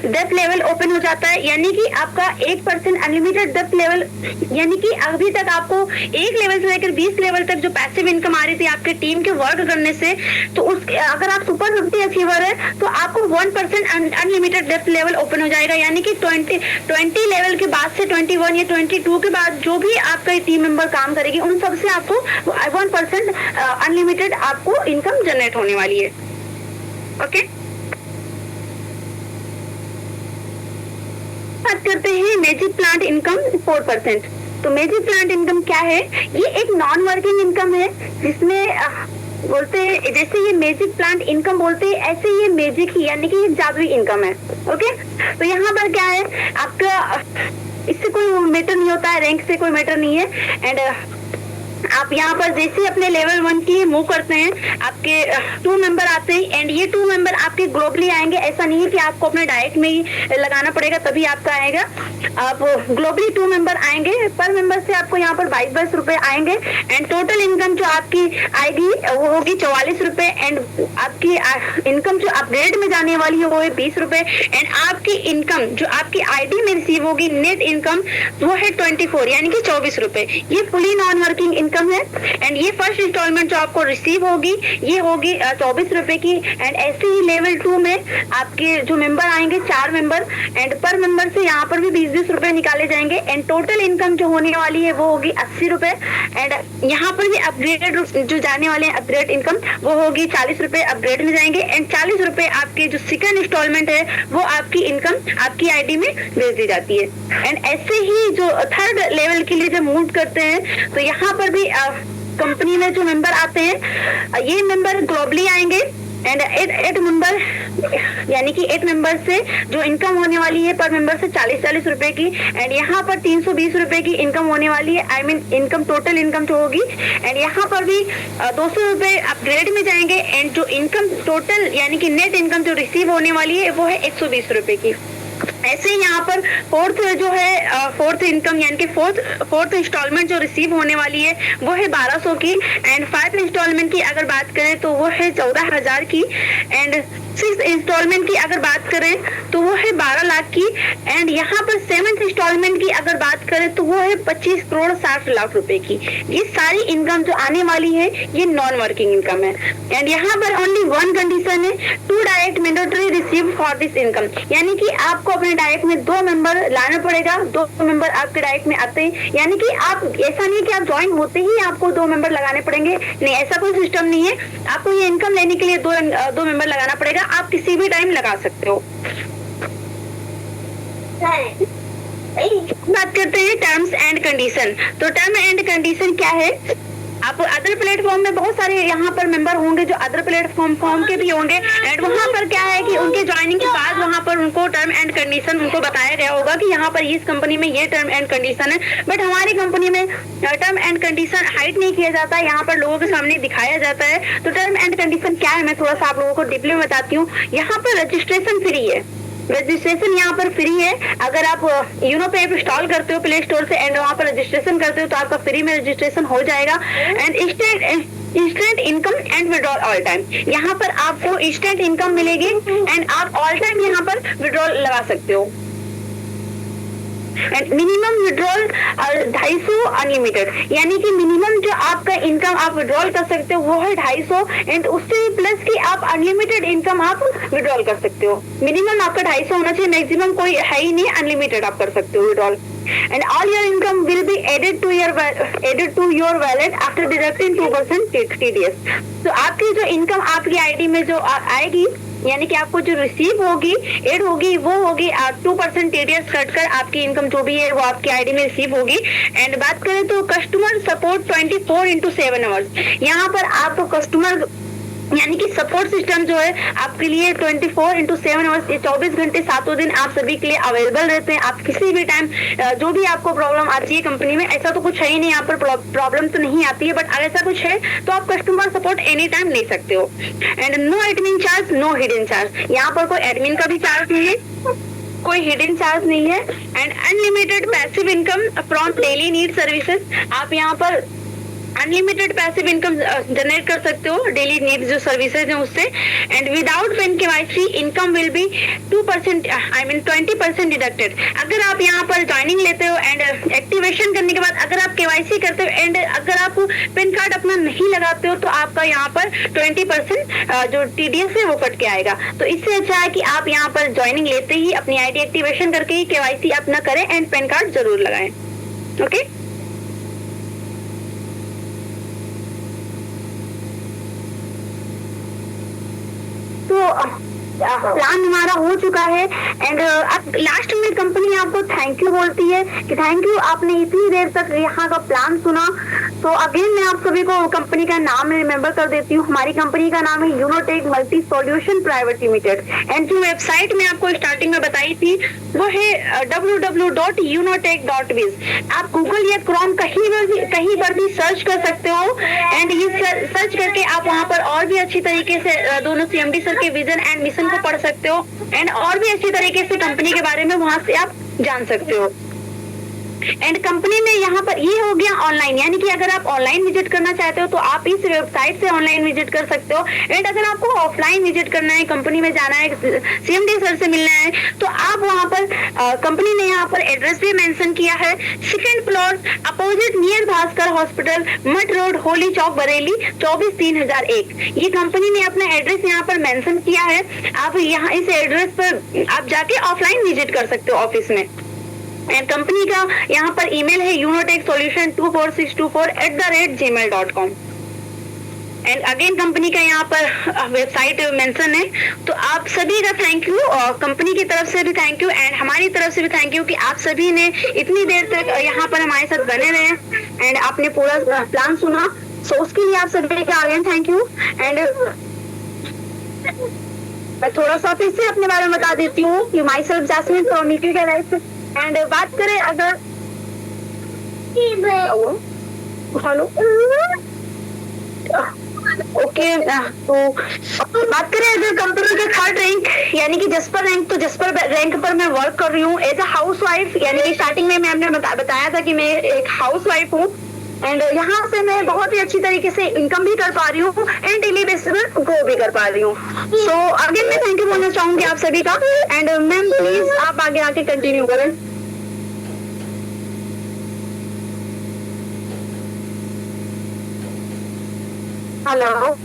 [SPEAKER 5] डेप्थ लेवल ओपन हो जाता है, यानी कि आपका 1% अनलिमिटेड डेप्थ लेवल, यानी कि अभी तक आपको 1 लेवल से लेकर 20 लेवल तक जो पैसिव इनकम आ रही थी आपके टीम के वर्क करने से, तो उस अगर आप सुपर 50 अचीवर है तो आपको 1% अनलिमिटेड डेप्थ लेवल ओपन हो जाएगा, यानी कि 20 लेवल के बाद से 21 या 22 के बाद जो भी आपका टीम मेंबर काम करेगी उन सब से आपको 1% अनलिमिटेड आपको इनकम जनरेट होने वाली है। ओके। बात करते हैं मैजिक प्लांट इनकम 4%। तो मैजिक प्लांट इनकम क्या है, ये एक नॉन वर्किंग इनकम है, जिसमें बोलते हैं जैसे ये मैजिक प्लांट इनकम बोलते हैं, ऐसे ये मैजिक ही यानी कि ये जादुई इनकम है। ओके। तो यहाँ पर क्या है, आपका इससे कोई मैटर नहीं होता है, रैंक से कोई मैटर नहीं है। एंड आप यहाँ पर जैसे अपने लेवल 1 के लिए मूव करते हैं, आपके 2 मेंबर आते हैं एंड ये 2 मेंबर आपके ग्लोबली आएंगे। ऐसा नहीं है कि आपको अपने डायरेक्ट में ही लगाना पड़ेगा तभी आपका आएगा। आप ग्लोबली 2 मेंबर आएंगे, पर मेंबर से आपको यहाँ पर 22 रुपए आएंगे एंड टोटल इनकम जो आपकी आएगी वो होगी 44 रुपए एंड आपकी इनकम जो अपग्रेड में जाने वाली है वो है 20 रुपए एंड आपकी इनकम जो आपकी आईडी में रिसीव होगी नेट इनकम वो है 24 यानी कि 24 रुपए। ये फुली नॉन वर्किंग इनकम है एंड ये फर्स्ट इंस्टॉलमेंट जो आपको रिसीव होगी ये होगी 24 रुपए की। एंड ऐसे ही लेवल 2 में आपके जो मेंबर आएंगे 4 मेंबर एंड पर मेंबर से यहाँ पर भी 20-20 रुपए निकाले जाएंगे एंड टोटल इनकम जो होने वाली है वो होगी 80 रुपए एंड यहाँ पर भी अपग्रेडेड जो जाने वाले हैं अपग्रेड इनकम वो होगी 40 रुपए अपग्रेड में जाएंगे एंड 40 रुपए आपके जो सेकंड इंस्टॉलमेंट है वो आपकी इनकम आपकी आईडी में भेज दी जाती है। एंड ऐसे ही जो थर्ड लेवल के लिए जब मूव करते हैं तो यहाँ पर भी कंपनी में जो मेंबर आते हैं ये मेंबर ग्लोबली आएंगे एंड 8 मेंबर यानी कि 8 मेंबर से जो इनकम होने वाली है पर मेंबर से 40-40 रुपए की एंड यहाँ पर 320 रुपए की इनकम होने वाली है। I mean income total income जो होगी एंड यहाँ पर भी 200 रुपए अपग्रेड में जाएंगे एंड जो इनकम टोटल यानी कि नेट इनकम जो रिसीव होने वाली है वो है 120 रुपए की। ऐसे ही यहाँ पर फोर्थ इनकम यानी कि फोर्थ इंस्टॉलमेंट जो रिसीव होने वाली है वो है 1200 की एंड 5th इंस्टॉलमेंट की अगर बात करें तो वो है 14,000 की एंड 6th इंस्टॉलमेंट की अगर बात करें तो वो है 12 लाख की एंड यहाँ पर 7th इंस्टॉलमेंट की अगर बात करें तो वो है 25 करोड़ 60 लाख रुपए की। ये सारी इनकम जो आने वाली है ये नॉन वर्किंग इनकम है एंड यहाँ पर ओनली 1 कंडीशन है, 2 direct mandatory receive for this income यानी कि आपको अपने डायरेक्ट में 2 मेंबर लाना पड़ेगा। 2 मेंबर आपके डायरेक्ट में आते हैं यानी कि आप ऐसा नहीं कि आप ज्वाइन होते ही आपको 2 मेंबर लगाने पड़ेंगे, नहीं ऐसा कोई सिस्टम नहीं है। आपको ये इनकम लेने के लिए 2 मेंबर लगाना पड़ेगा, आप किसी भी टाइम लगा सकते हो। बात करते हैं टर्म्स एंड कंडीशन। तो टर्म एंड कंडीशन क्या है, आप अदर प्लेटफॉर्म में बहुत सारे यहाँ पर मेंबर होंगे जो अदर प्लेटफॉर्म के भी होंगे एंड वहाँ पर क्या है कि उनके ज्वाइनिंग के बाद वहाँ पर उनको टर्म एंड कंडीशन उनको बताया गया होगा कि यहाँ पर इस कंपनी में ये टर्म एंड कंडीशन है। बट हमारी कंपनी में टर्म एंड कंडीशन हाइड नहीं किया जाता है, यहाँ पर लोगों के सामने दिखाया जाता है। तो टर्म एंड कंडीशन क्या है मैं थोड़ा सा आप लोगों को डीपली में बताती हूँ। यहाँ पर रजिस्ट्रेशन फ्री है, रजिस्ट्रेशन यहाँ पर फ्री है। अगर आप यूनो पे इंस्टॉल करते हो प्ले स्टोर से एंड वहाँ पर रजिस्ट्रेशन करते हो तो आपका फ्री में रजिस्ट्रेशन हो जाएगा and instant income and withdrawal all time. यहाँ पर आपको इंस्टेंट इनकम मिलेगी एंड आप ऑल टाइम यहाँ पर विड्रॉल लगा सकते हो एंड मिनिमम विड्रॉल 250 अनलिमिटेड यानी कि मिनिमम जो आपका इनकम आप विड्रॉल कर सकते हो वो है 250 एंड उससे प्लस की आप अनलिमिटेड इनकम आप विड्रॉल कर सकते हो। मिनिमम आपका 250 होना चाहिए, मैक्सिमम कोई है ही नहीं, अनलिमिटेड आप कर सकते हो withdrawal and all your income will be added to your wallet after deducting 2% TDS। तो आपकी जो इनकम आपकी आईडी में जो आएगी यानी कि आपको जो रिसीव होगी एड होगी वो होगी 2% TDS कट कर आपकी इनकम जो भी है वो आपकी आईडी में रिसीव होगी। एंड बात करें तो कस्टमर सपोर्ट 24/7 आवर्स, यहाँ पर आपको कस्टमर यानी कि सपोर्ट सिस्टम जो है आपके लिए 24/7 आवर्स 24 घंटे 7 दिन आप सभी के लिए अवेलेबल रहते हैं। आप किसी भी टाइम जो भी आपको प्रॉब्लम आती है कंपनी में, ऐसा तो कुछ है ही नहीं, यहाँ पर प्रॉब्लम तो नहीं आती है, बट अगर ऐसा कुछ है तो आप कस्टमर सपोर्ट एनी टाइम ले सकते हो। And no admin charge, no hidden charge, यहाँ पर कोई एडमिन का भी चार्ज नहीं है, कोई हिडन चार्ज नहीं है। And unlimited passive income from daily need services, आप यहाँ पर अनलिमिटेड पैसिव इनकम जनरेट कर सकते हो डेली नीड जो सर्विसेज हैं उससे। And without PAN KYC income will be 2% I mean 20% deducted. अगर आप यहाँ पर ज्वाइनिंग लेते हो एंड एक्टिवेशन करने के बाद अगर आप केवाईसी करते हो एंड अगर आप पेन कार्ड अपना नहीं लगाते हो तो आपका यहाँ पर 20% जो TDS है वो कट के आएगा। तो इससे अच्छा है कि आप यहाँ पर ज्वाइनिंग लेते ही अपनी आईडी एक्टिवेशन करके ही केवाईसी अपना करें एंड पेन कार्ड जरूर लगाएं। ओके तो प्लान हमारा हो चुका है। एंड अब लास्ट में कंपनी आपको थैंक यू बोलती है कि थैंक यू, आपने इतनी देर तक यहाँ का प्लान सुना। तो अगेन मैं आप सभी को कंपनी का नाम रिमेम्बर कर देती हूँ। हमारी कंपनी का नाम है Unotech Multi Solution Private Limited. And जो वेबसाइट मैं आपको स्टार्टिंग में बताई थी वो है www.unotech.biz। आप गूगल या क्रोम कहीं पर भी सर्च कर सकते हो। एंड ये सर्च करके आप वहाँ पर और भी अच्छी तरीके से दोनों CMD सर के विजन एंड मिशन को पढ़ सकते हो। एंड और भी अच्छी तरीके से कंपनी के बारे में वहाँ से आप जान सकते हो। एंड कंपनी में यहाँ पर ये हो गया ऑनलाइन, यानी कि अगर आप ऑनलाइन विजिट करना चाहते हो तो आप इस वेबसाइट से ऑनलाइन विजिट कर सकते हो। एंड अगर आपको ऑफलाइन विजिट करना है, कंपनी में जाना है, CMD सर से मिलना है, तो आप वहाँ पर कंपनी ने यहाँ पर एड्रेस भी मेंशन किया है, 2nd floor opposite near Bhaskar hospital, मट रोड, होली चौक, बरेली 24-3001। ये कंपनी ने अपना एड्रेस यहाँ पर मेंशन किया है। आप यहाँ इस एड्रेस पर आप जाके ऑफलाइन विजिट कर सकते हो ऑफिस में। एंड कंपनी का यहाँ पर ईमेल है unotech-solution24624@gmail.com। एंड अगेन कंपनी का यहाँ पर वेबसाइट मेंशन है। तो आप सभी का थैंक यू, कंपनी की तरफ से भी थैंक यू एंड हमारी तरफ से भी थैंक यू कि आप सभी ने इतनी देर तक यहाँ पर हमारे साथ बने रहे एंड आपने पूरा प्लान सुना। सो उसके लिए आप सभी का अगेन थैंक यू। एंड मैं थोड़ा सा फिर से अपने बारे में बता देती हूँ कि myself Jasmine from nuclear life. And बात करें अगर हेलो ओके, तो बात करें अगर कंपनी के 3rd रैंक यानी कि जस्पर रैंक, तो जस्पर रैंक पर मैं वर्क कर रही हूँ एज अ हाउसवाइफ। यानी कि स्टार्टिंग में मैंने बताया था कि मैं एक हाउसवाइफ हूँ। एंड यहाँ से मैं बहुत ही अच्छी तरीके से इनकम भी कर पा रही हूँ एंड डेली बेसिस पर ग्रो भी कर पा रही हूँ। सो अगेन मैं थैंक यू बोलना चाहूंगी आप सभी का। एंड मैम प्लीज आप आगे आके कंटिन्यू करें।
[SPEAKER 1] हेलो,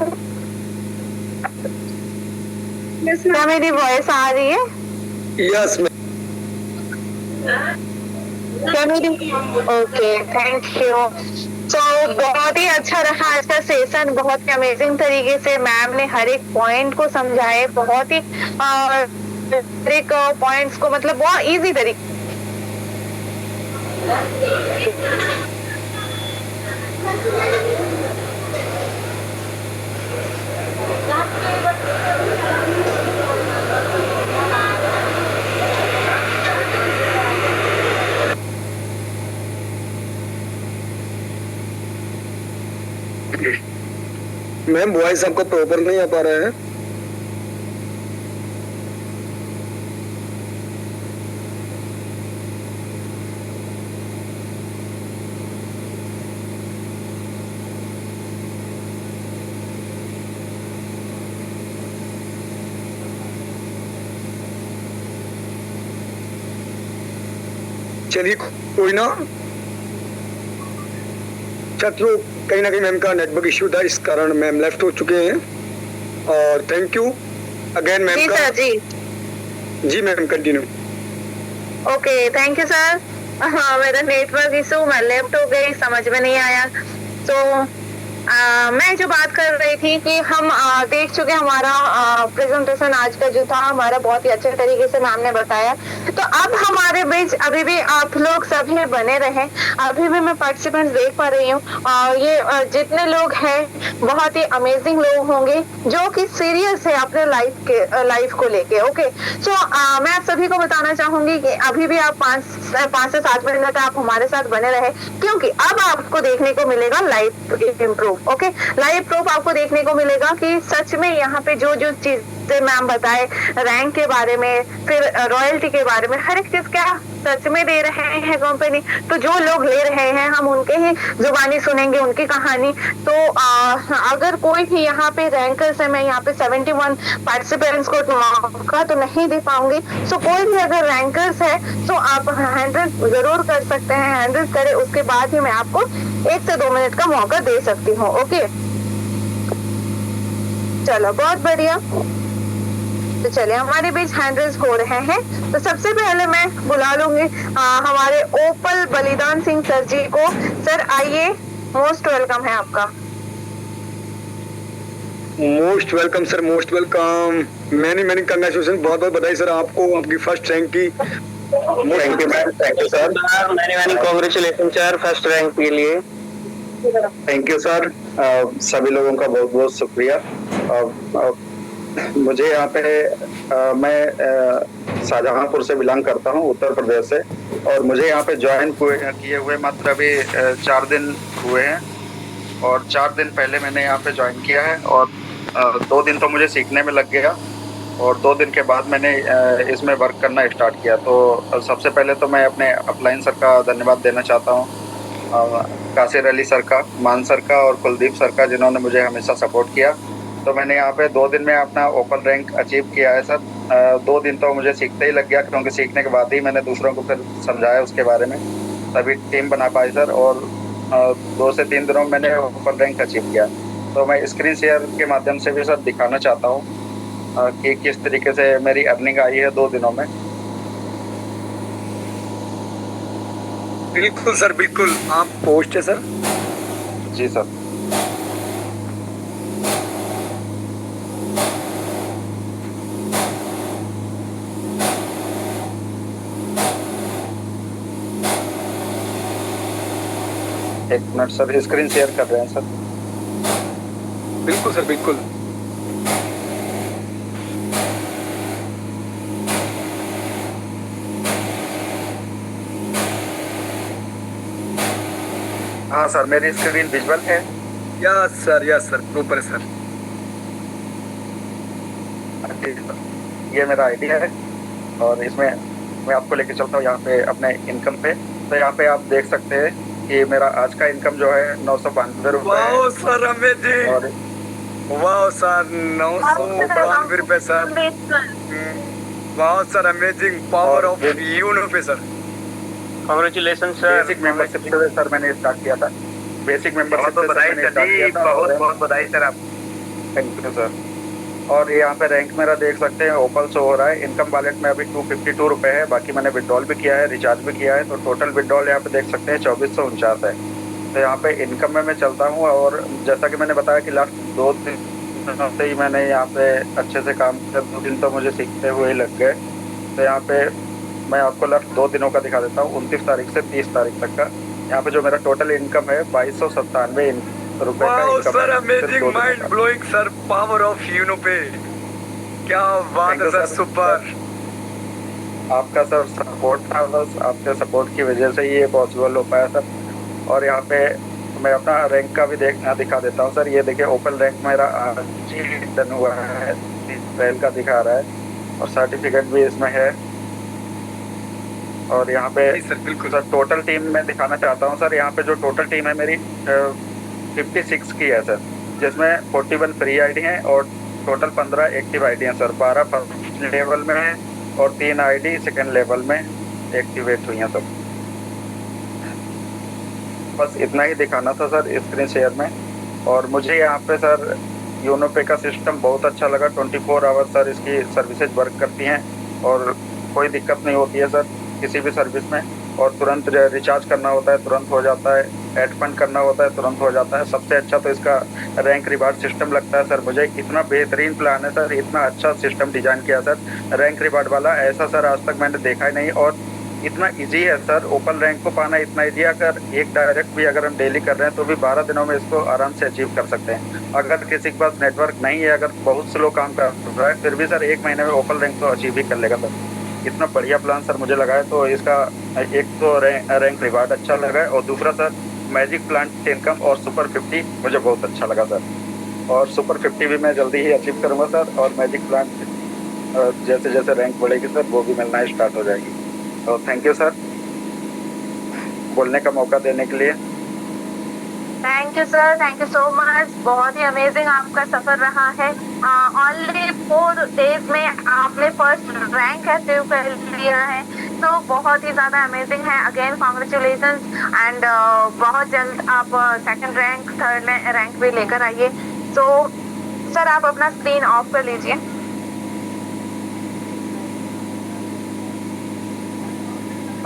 [SPEAKER 1] क्या मेरी वॉइस आ रही है?
[SPEAKER 2] यस
[SPEAKER 1] क्या मेरी? Okay, thank you. तो बहुत ही अच्छा रहा आज का सेशन। बहुत ही अमेजिंग तरीके से मैम ने हर एक पॉइंट को समझाए, बहुत ही हर एक पॉइंट्स को मतलब बहुत इजी तरीके।
[SPEAKER 2] मैम वॉइस आपका प्रॉपर नहीं आ पा रहा है। चलिए कोई ना, छात्रों कहीं ना कहीं मैम का नेटवर्क इश्यू था, इस कारण मैम लेफ्ट हो चुके हैं। और थैंक यू अगेन मैम का। जी ma'am continue.
[SPEAKER 1] Okay, thank you sir. हाँ, मेरा नेटवर्क इशू, मैं लेफ्ट हो गई, समझ में नहीं आया। तो मैं जो बात कर रही थी कि हम देख चुके हमारा प्रेजेंटेशन आज का जो था हमारा बहुत ही अच्छे तरीके से मैम ने बताया। तो अब हमारे बीच अभी भी आप लोग सभी बने रहे। अभी भी मैं पार्टिसिपेंट्स देख पा रही हूँ और ये जितने लोग हैं बहुत ही अमेजिंग लोग होंगे जो कि सीरियस है अपने लाइफ को लेके। ओके, सो मैं आप सभी को बताना चाहूंगी कि अभी भी आप 5 से 7 मिनट तक आप हमारे साथ बने रहे, क्योंकि अब आपको देखने को मिलेगा life improve. Okay, live proof आपको देखने को मिलेगा कि सच में यहाँ पे जो जो चीजें मैम बताए, रैंक के बारे में, फिर रॉयल्टी के बारे में, हर एक चीज क्या सच में दे रहे हैं कंपनी। तो जो लोग ले रहे हैं हम उनके ही जुबानी सुनेंगे उनकी कहानी। तो अगर कोई भी यहाँ पे रैंकर्स है, मैं यहाँ पे 71 पार्टिसिपेंट्स को मौका तो नहीं दे पाऊंगी। सो कोई भी अगर रैंकर्स है तो आप 100 जरूर कर सकते हैं, 100 करें, उसके बाद ही मैं आपको 1 से 2 मिनट का मौका दे सकती हूँ। ओके, चलो बहुत बढ़िया। तो चलिए हमारे बीच हैंड रेज हो रहे हैं। तो सबसे पहले मैं बुला लूंगी हमारे ओपल बलिदान सिंह सर जी को। सर आइए, मोस्ट वेलकम है आपका।
[SPEAKER 2] Most welcome sir, most welcome. Many congratulation, बहुत बहुत बधाई सर आपको आपकी फर्स्ट रैंक की।
[SPEAKER 6] Thank you ma'am, thank you sir. Many congratulation sir first rank के लिए। Thank you sir. सभी लोगों का बहुत बहुत शुक्रिया। मुझे यहाँ पे मैं शाहजहांपुर से बिलोंग करता हूँ, उत्तर प्रदेश से, और मुझे यहाँ पे ज्वाइन किए हुए मात्र अभी 4 दिन हुए हैं, और 4 दिन पहले मैंने यहाँ पे ज्वाइन किया है, और 2 दिन तो मुझे सीखने में लग गया, और 2 दिन के बाद मैंने इसमें वर्क करना स्टार्ट किया। तो सबसे पहले तो मैं अपने अपलाइन सर का धन्यवाद देना चाहता हूँ, कासिर अली सर का, मान सर का और कुलदीप सर का, जिन्होंने मुझे हमेशा सपोर्ट किया। तो मैंने यहाँ पे 2 दिन में अपना ओपन रैंक अचीव किया है सर। 2 दिन तो मुझे सीखते ही लग गया, क्योंकि सीखने के बाद ही मैंने दूसरों को फिर समझाया उसके बारे में, तभी टीम बना पाई सर। और 2 से 3 दिनों में मैंने ओपन रैंक अचीव किया। तो मैं स्क्रीन शेयर के माध्यम से भी सर दिखाना चाहता हूँ कि किस तरीके से मेरी अर्निंग आई है 2 दिनों में।
[SPEAKER 2] बिल्कुल सर, बिल्कुल। आप पोस्ट है सर?
[SPEAKER 6] जी सर। एक मिनट सर, स्क्रीन शेयर कर रहे हैं सर।
[SPEAKER 2] बिल्कुल सर, बिल्कुल।
[SPEAKER 6] हाँ सर, मेरी स्क्रीन विजुअल है?
[SPEAKER 2] यस सर, ऊपर सर।
[SPEAKER 6] ये मेरा आईडी है, और इसमें मैं आपको लेके चलता हूँ यहाँ पे अपने इनकम पे। तो यहाँ पे आप देख सकते हैं कि मेरा आज का इनकम जो है 992 रुपये।
[SPEAKER 2] वाह सर, अमेजिंग।
[SPEAKER 6] और
[SPEAKER 2] वाह सर, 992 रुपये सर। वाह sir, amazing. Power of Uno pay sir.
[SPEAKER 3] Congratulation sir.
[SPEAKER 6] Basic membership से सर मैंने स्टार्ट किया था। बेसिक मेंबरशिप
[SPEAKER 3] बहुत बधाई सर, बहुत बधाई सर आप।
[SPEAKER 6] Thank you sir. और यहाँ पे रैंक मेरा देख सकते हैं, ओपल शो हो रहा है। इनकम वॉलेट में अभी 252 रुपये है, बाकी मैंने विड्रॉल भी किया है, रिचार्ज भी किया है। तो टोटल विड्रॉल यहाँ पे देख सकते हैं 2449 है। तो यहाँ पे इनकम में मैं चलता हूँ, और जैसा कि मैंने बताया कि लास्ट 2 दिन से ही मैंने यहाँ पे अच्छे से काम किया। 2 दिन तो मुझे सीखते हुए ही लग गए। तो यहाँ पे मैं आपको लास्ट 2 दिनों का दिखा देता हूँ, 29 तारीख से 30 तारीख तक का। यहाँ पे जो मेरा टोटल इनकम है 2297 रुपए का income
[SPEAKER 2] sir, amazing, mind blowing sir. Power of Uno pay, क्या बात है सर, सुपर।
[SPEAKER 6] आपका सर सपोर्ट था, बस आपके सपोर्ट की वजह से ये पॉसिबल हो पाया सर। और यहाँ पे मैं अपना रैंक का भी दिखा देता हूँ सर। ये देखिए, ओपन रैंक मेरा आज ही डन हुआ है, 30 अप्रैल का दिखा रहा है, और सर्टिफिकेट भी इसमें है। और यहाँ पे
[SPEAKER 2] सर बिल्कुल
[SPEAKER 6] सर टोटल टीम में दिखाना चाहता हूँ सर। यहाँ पे जो टोटल टीम है मेरी 56 की है सर, जिसमें 41 फ्री आईडी हैं और टोटल 15 एक्टिव आईडी हैं सर। 12 फर्स्ट लेवल में है और 3 आईडी सेकंड लेवल में एक्टिवेट हुई हैं सर। बस इतना ही दिखाना था सर स्क्रीन शेयर में। और मुझे यहाँ पे सर यूनो पे का सिस्टम बहुत अच्छा लगा। 24 आवर सर इसकी सर्विसेज वर्क करती हैं, और कोई दिक्कत नहीं होती है सर किसी भी सर्विस में। और तुरंत रिचार्ज करना होता है तुरंत हो जाता है, ऐड फंड करना होता है तुरंत हो जाता है। सबसे अच्छा तो इसका रैंक रिवार्ड सिस्टम लगता है सर मुझे। इतना बेहतरीन प्लान है सर, इतना अच्छा सिस्टम डिजाइन किया सर रैंक रिवार्ड वाला। ऐसा सर आज तक मैंने देखा ही नहीं, और इतना इजी है सर ओपन रैंक को पाना। इतना इजी, अगर एक डायरेक्ट भी अगर हम डेली कर रहे हैं तो भी 12 दिनों में इसको आराम से अचीव कर सकते हैं। अगर किसी के पास नेटवर्क नहीं है, अगर बहुत स्लो काम कर रहा है, फिर भी सर 1 महीने में ओपन रैंक तो अचीव ही कर लेगा सर। इतना बढ़िया प्लान सर मुझे लगा है। तो इसका एक तो रैंक रिवार्ड अच्छा लगा है, और दूसरा सर मैजिक प्लांट इनकम और सुपर 50 मुझे बहुत अच्छा लगा सर। और सुपर 50 भी मैं जल्दी ही अचीव करूँगा सर, और मैजिक प्लांट जैसे जैसे रैंक बढ़ेगी सर वो भी मिलना स्टार्ट हो जाएगी। तो थैंक यू सर बोलने का मौका देने के लिए।
[SPEAKER 1] Thank you sir, thank you so much. बहुत ही अमेजिंग आपका सफर रहा है। ऑनली 4 डेज में आपने फर्स्ट रैंक है सेव कर लिया है, तो बहुत ही ज्यादा अमेजिंग है। अगेन कॉन्ग्रेचुलेशन, एंड बहुत जल्द आप सेकंड रैंक, थर्ड रैंक भी लेकर आइए। तो सर आप अपना स्क्रीन ऑफ कर लीजिए।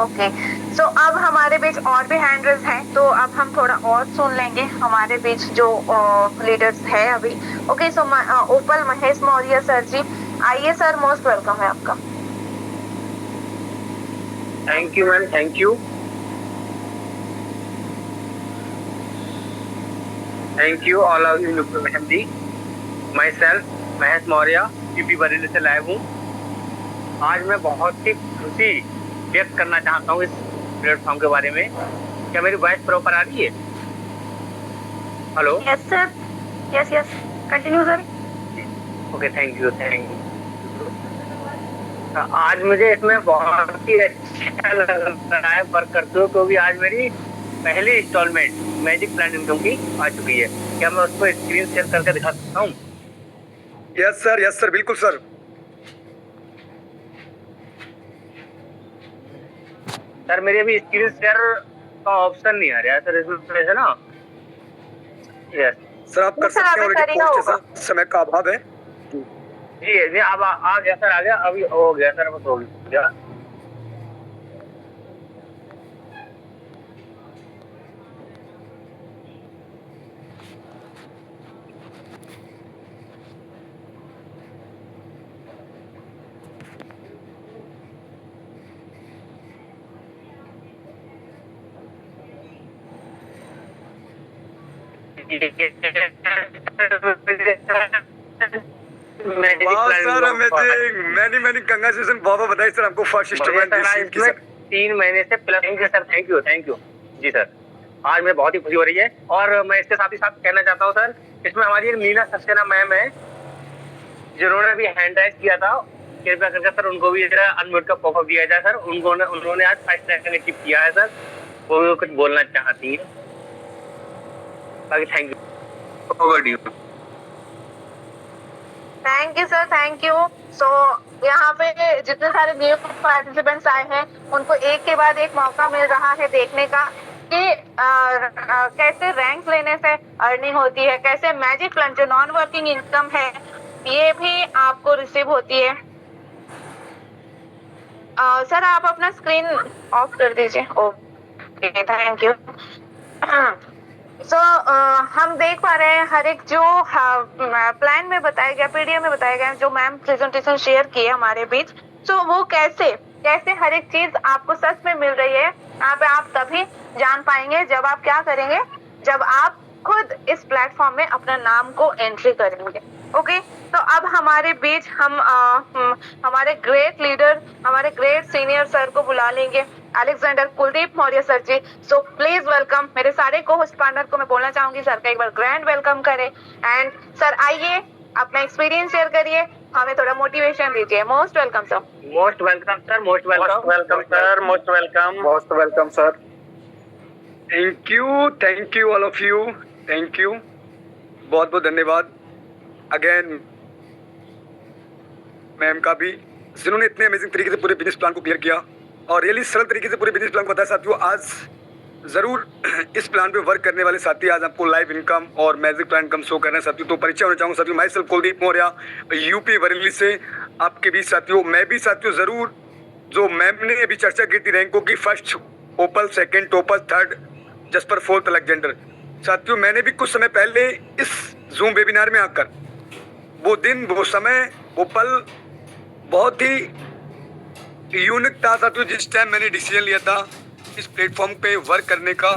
[SPEAKER 1] ओके सो अब हमारे बीच और भी हैंड रेज हैं, तो अब हम थोड़ा और सुन लेंगे हमारे बीच जो लीडर्स है अभी। Okay, so opal Mahesh Maurya sir ji, आइए सर, मोस्ट वेलकम है आपका।
[SPEAKER 3] Thank you ma'am, thank you. Thank you all of you ma'am ji. Myself Mahesh Maurya, UP Bareilly से लाइव हूँ। आज मैं बहुत ही खुशी व्यक्त करना चाहता हूँ इस प्लेटफॉर्म के बारे में। क्या मेरी वॉइस प्रॉपर आ रही है? Hello.
[SPEAKER 5] Yes sir, yes yes, continue sir.
[SPEAKER 3] Okay, thank you, thank you. आज मुझे इसमें बहुत ही अच्छा लग रहा है वर्क करते हुए, क्योंकि आज मेरी पहली इंस्टॉलमेंट मैजिक प्लान इनकम की आ चुकी है। क्या मैं उसको स्क्रीन शेयर करके दिखा सकता हूँ?
[SPEAKER 2] यस सर, बिल्कुल सर।
[SPEAKER 3] सर मेरी अभी स्क्रीन शेयर का ऑप्शन नहीं आ रहा है सर, इसमें से ना। यस
[SPEAKER 2] सर, आप कर सकते हैं, ऑलरेडी पोस्ट है सर, समय का अभाव है
[SPEAKER 3] जी। अब आ गया सर, आ गया, अभी हो गया सर, अब हो गया।
[SPEAKER 2] सर, मैनी कांग्रेचुलेशन, बहुत बधाई सर आपको फर्स्ट इंस्टॉलमेंट रिसीव की सर।
[SPEAKER 3] 3 महीने से plus. Thank you sir, thank you ji sir. आज मैं बहुत ही खुशी हो रही है, और मैं इसके साथ ही साथ कहना चाहता हूँ सर, इसमें हमारी मीना सक्सेना मैम है, जिन्होंने भी हैंड राइज किया था। कृपया करके सर उनको भी जरा अनम्यूट का पॉपअप दिया जाए सर। उन्होंने आज फर्स्ट रैंक अचीव किया है सर, वो भी कुछ बोलना चाहती है। बाकी thank you, over to you.
[SPEAKER 1] Thank you sir, thank you. So यहाँ पे जितने सारे न्यू पार्टिसिपेंट्स आए हैं, उनको एक के बाद एक मौका मिल रहा है देखने का कि कैसे रैंक लेने से अर्निंग होती है, कैसे मैजिक प्लान जो नॉन वर्किंग इनकम है ये भी आपको रिसीव होती है। सर आप अपना स्क्रीन ऑफ कर दीजिए। Okay, thank you. सो हम देख पा रहे हैं हर एक जो प्लान में बताया गया, पीडीएफ में बताया गया, जो मैम प्रेजेंटेशन शेयर किए हमारे बीच, सो वो कैसे हर एक चीज आपको सच में मिल रही है, यहाँ पे आप तभी जान पाएंगे जब आप क्या करेंगे, जब आप खुद इस प्लेटफॉर्म में अपना नाम को एंट्री करेंगे। ओके, तो अब हमारे बीच हम हमारे ग्रेट लीडर, हमारे ग्रेट सीनियर सर को बुला लेंगे, Alexander Kuldeep Maurya sir ji. So please welcome. मेरे सारे को होस्ट पार्टनर को मैं बोलना चाहूंगी सर का एक बार ग्रैंड वेलकम करें। एंड सर आइए, अपना एक्सपीरियंस शेयर करिए, हमें थोड़ा मोटिवेशन दीजिए। Most welcome sir.
[SPEAKER 3] Most welcome sir, most welcome sir, most welcome sir.
[SPEAKER 2] Thank you all of you, thank you, बहुत बहुत धन्यवाद अगेन मैम का भी, जिन्होंने इतने अमेजिंग तरीके से पूरे बिजनेस प्लान को क्लियर किया और रियली सरल तरीके से पूरे बिजनेस प्लान को बताया। साथियों, आज जरूर इस प्लान पे वर्क करने वाले साथी आज आपको लाइव इनकम और मैजिक प्लान इनकम शो कर रहे हैं साथियों। तो परिचय होना चाहूँगा साथियों, my self Kuldeep Maurya, UP Bareilly से आपके बीच साथियों। मैं भी साथियों जरूर, जो मैम ने अभी चर्चा की थी रैंकों की, first opal, second topaz, third jasper, fourth Alexander, साथियों मैंने भी कुछ समय पहले इस जूम वेबिनार में आकर वो दिन, वो समय, वो पल बहुत ही यूनिक था साथियों। जिस टाइम मैंने डिसीजन लिया था इस प्लेटफॉर्म पे वर्क करने का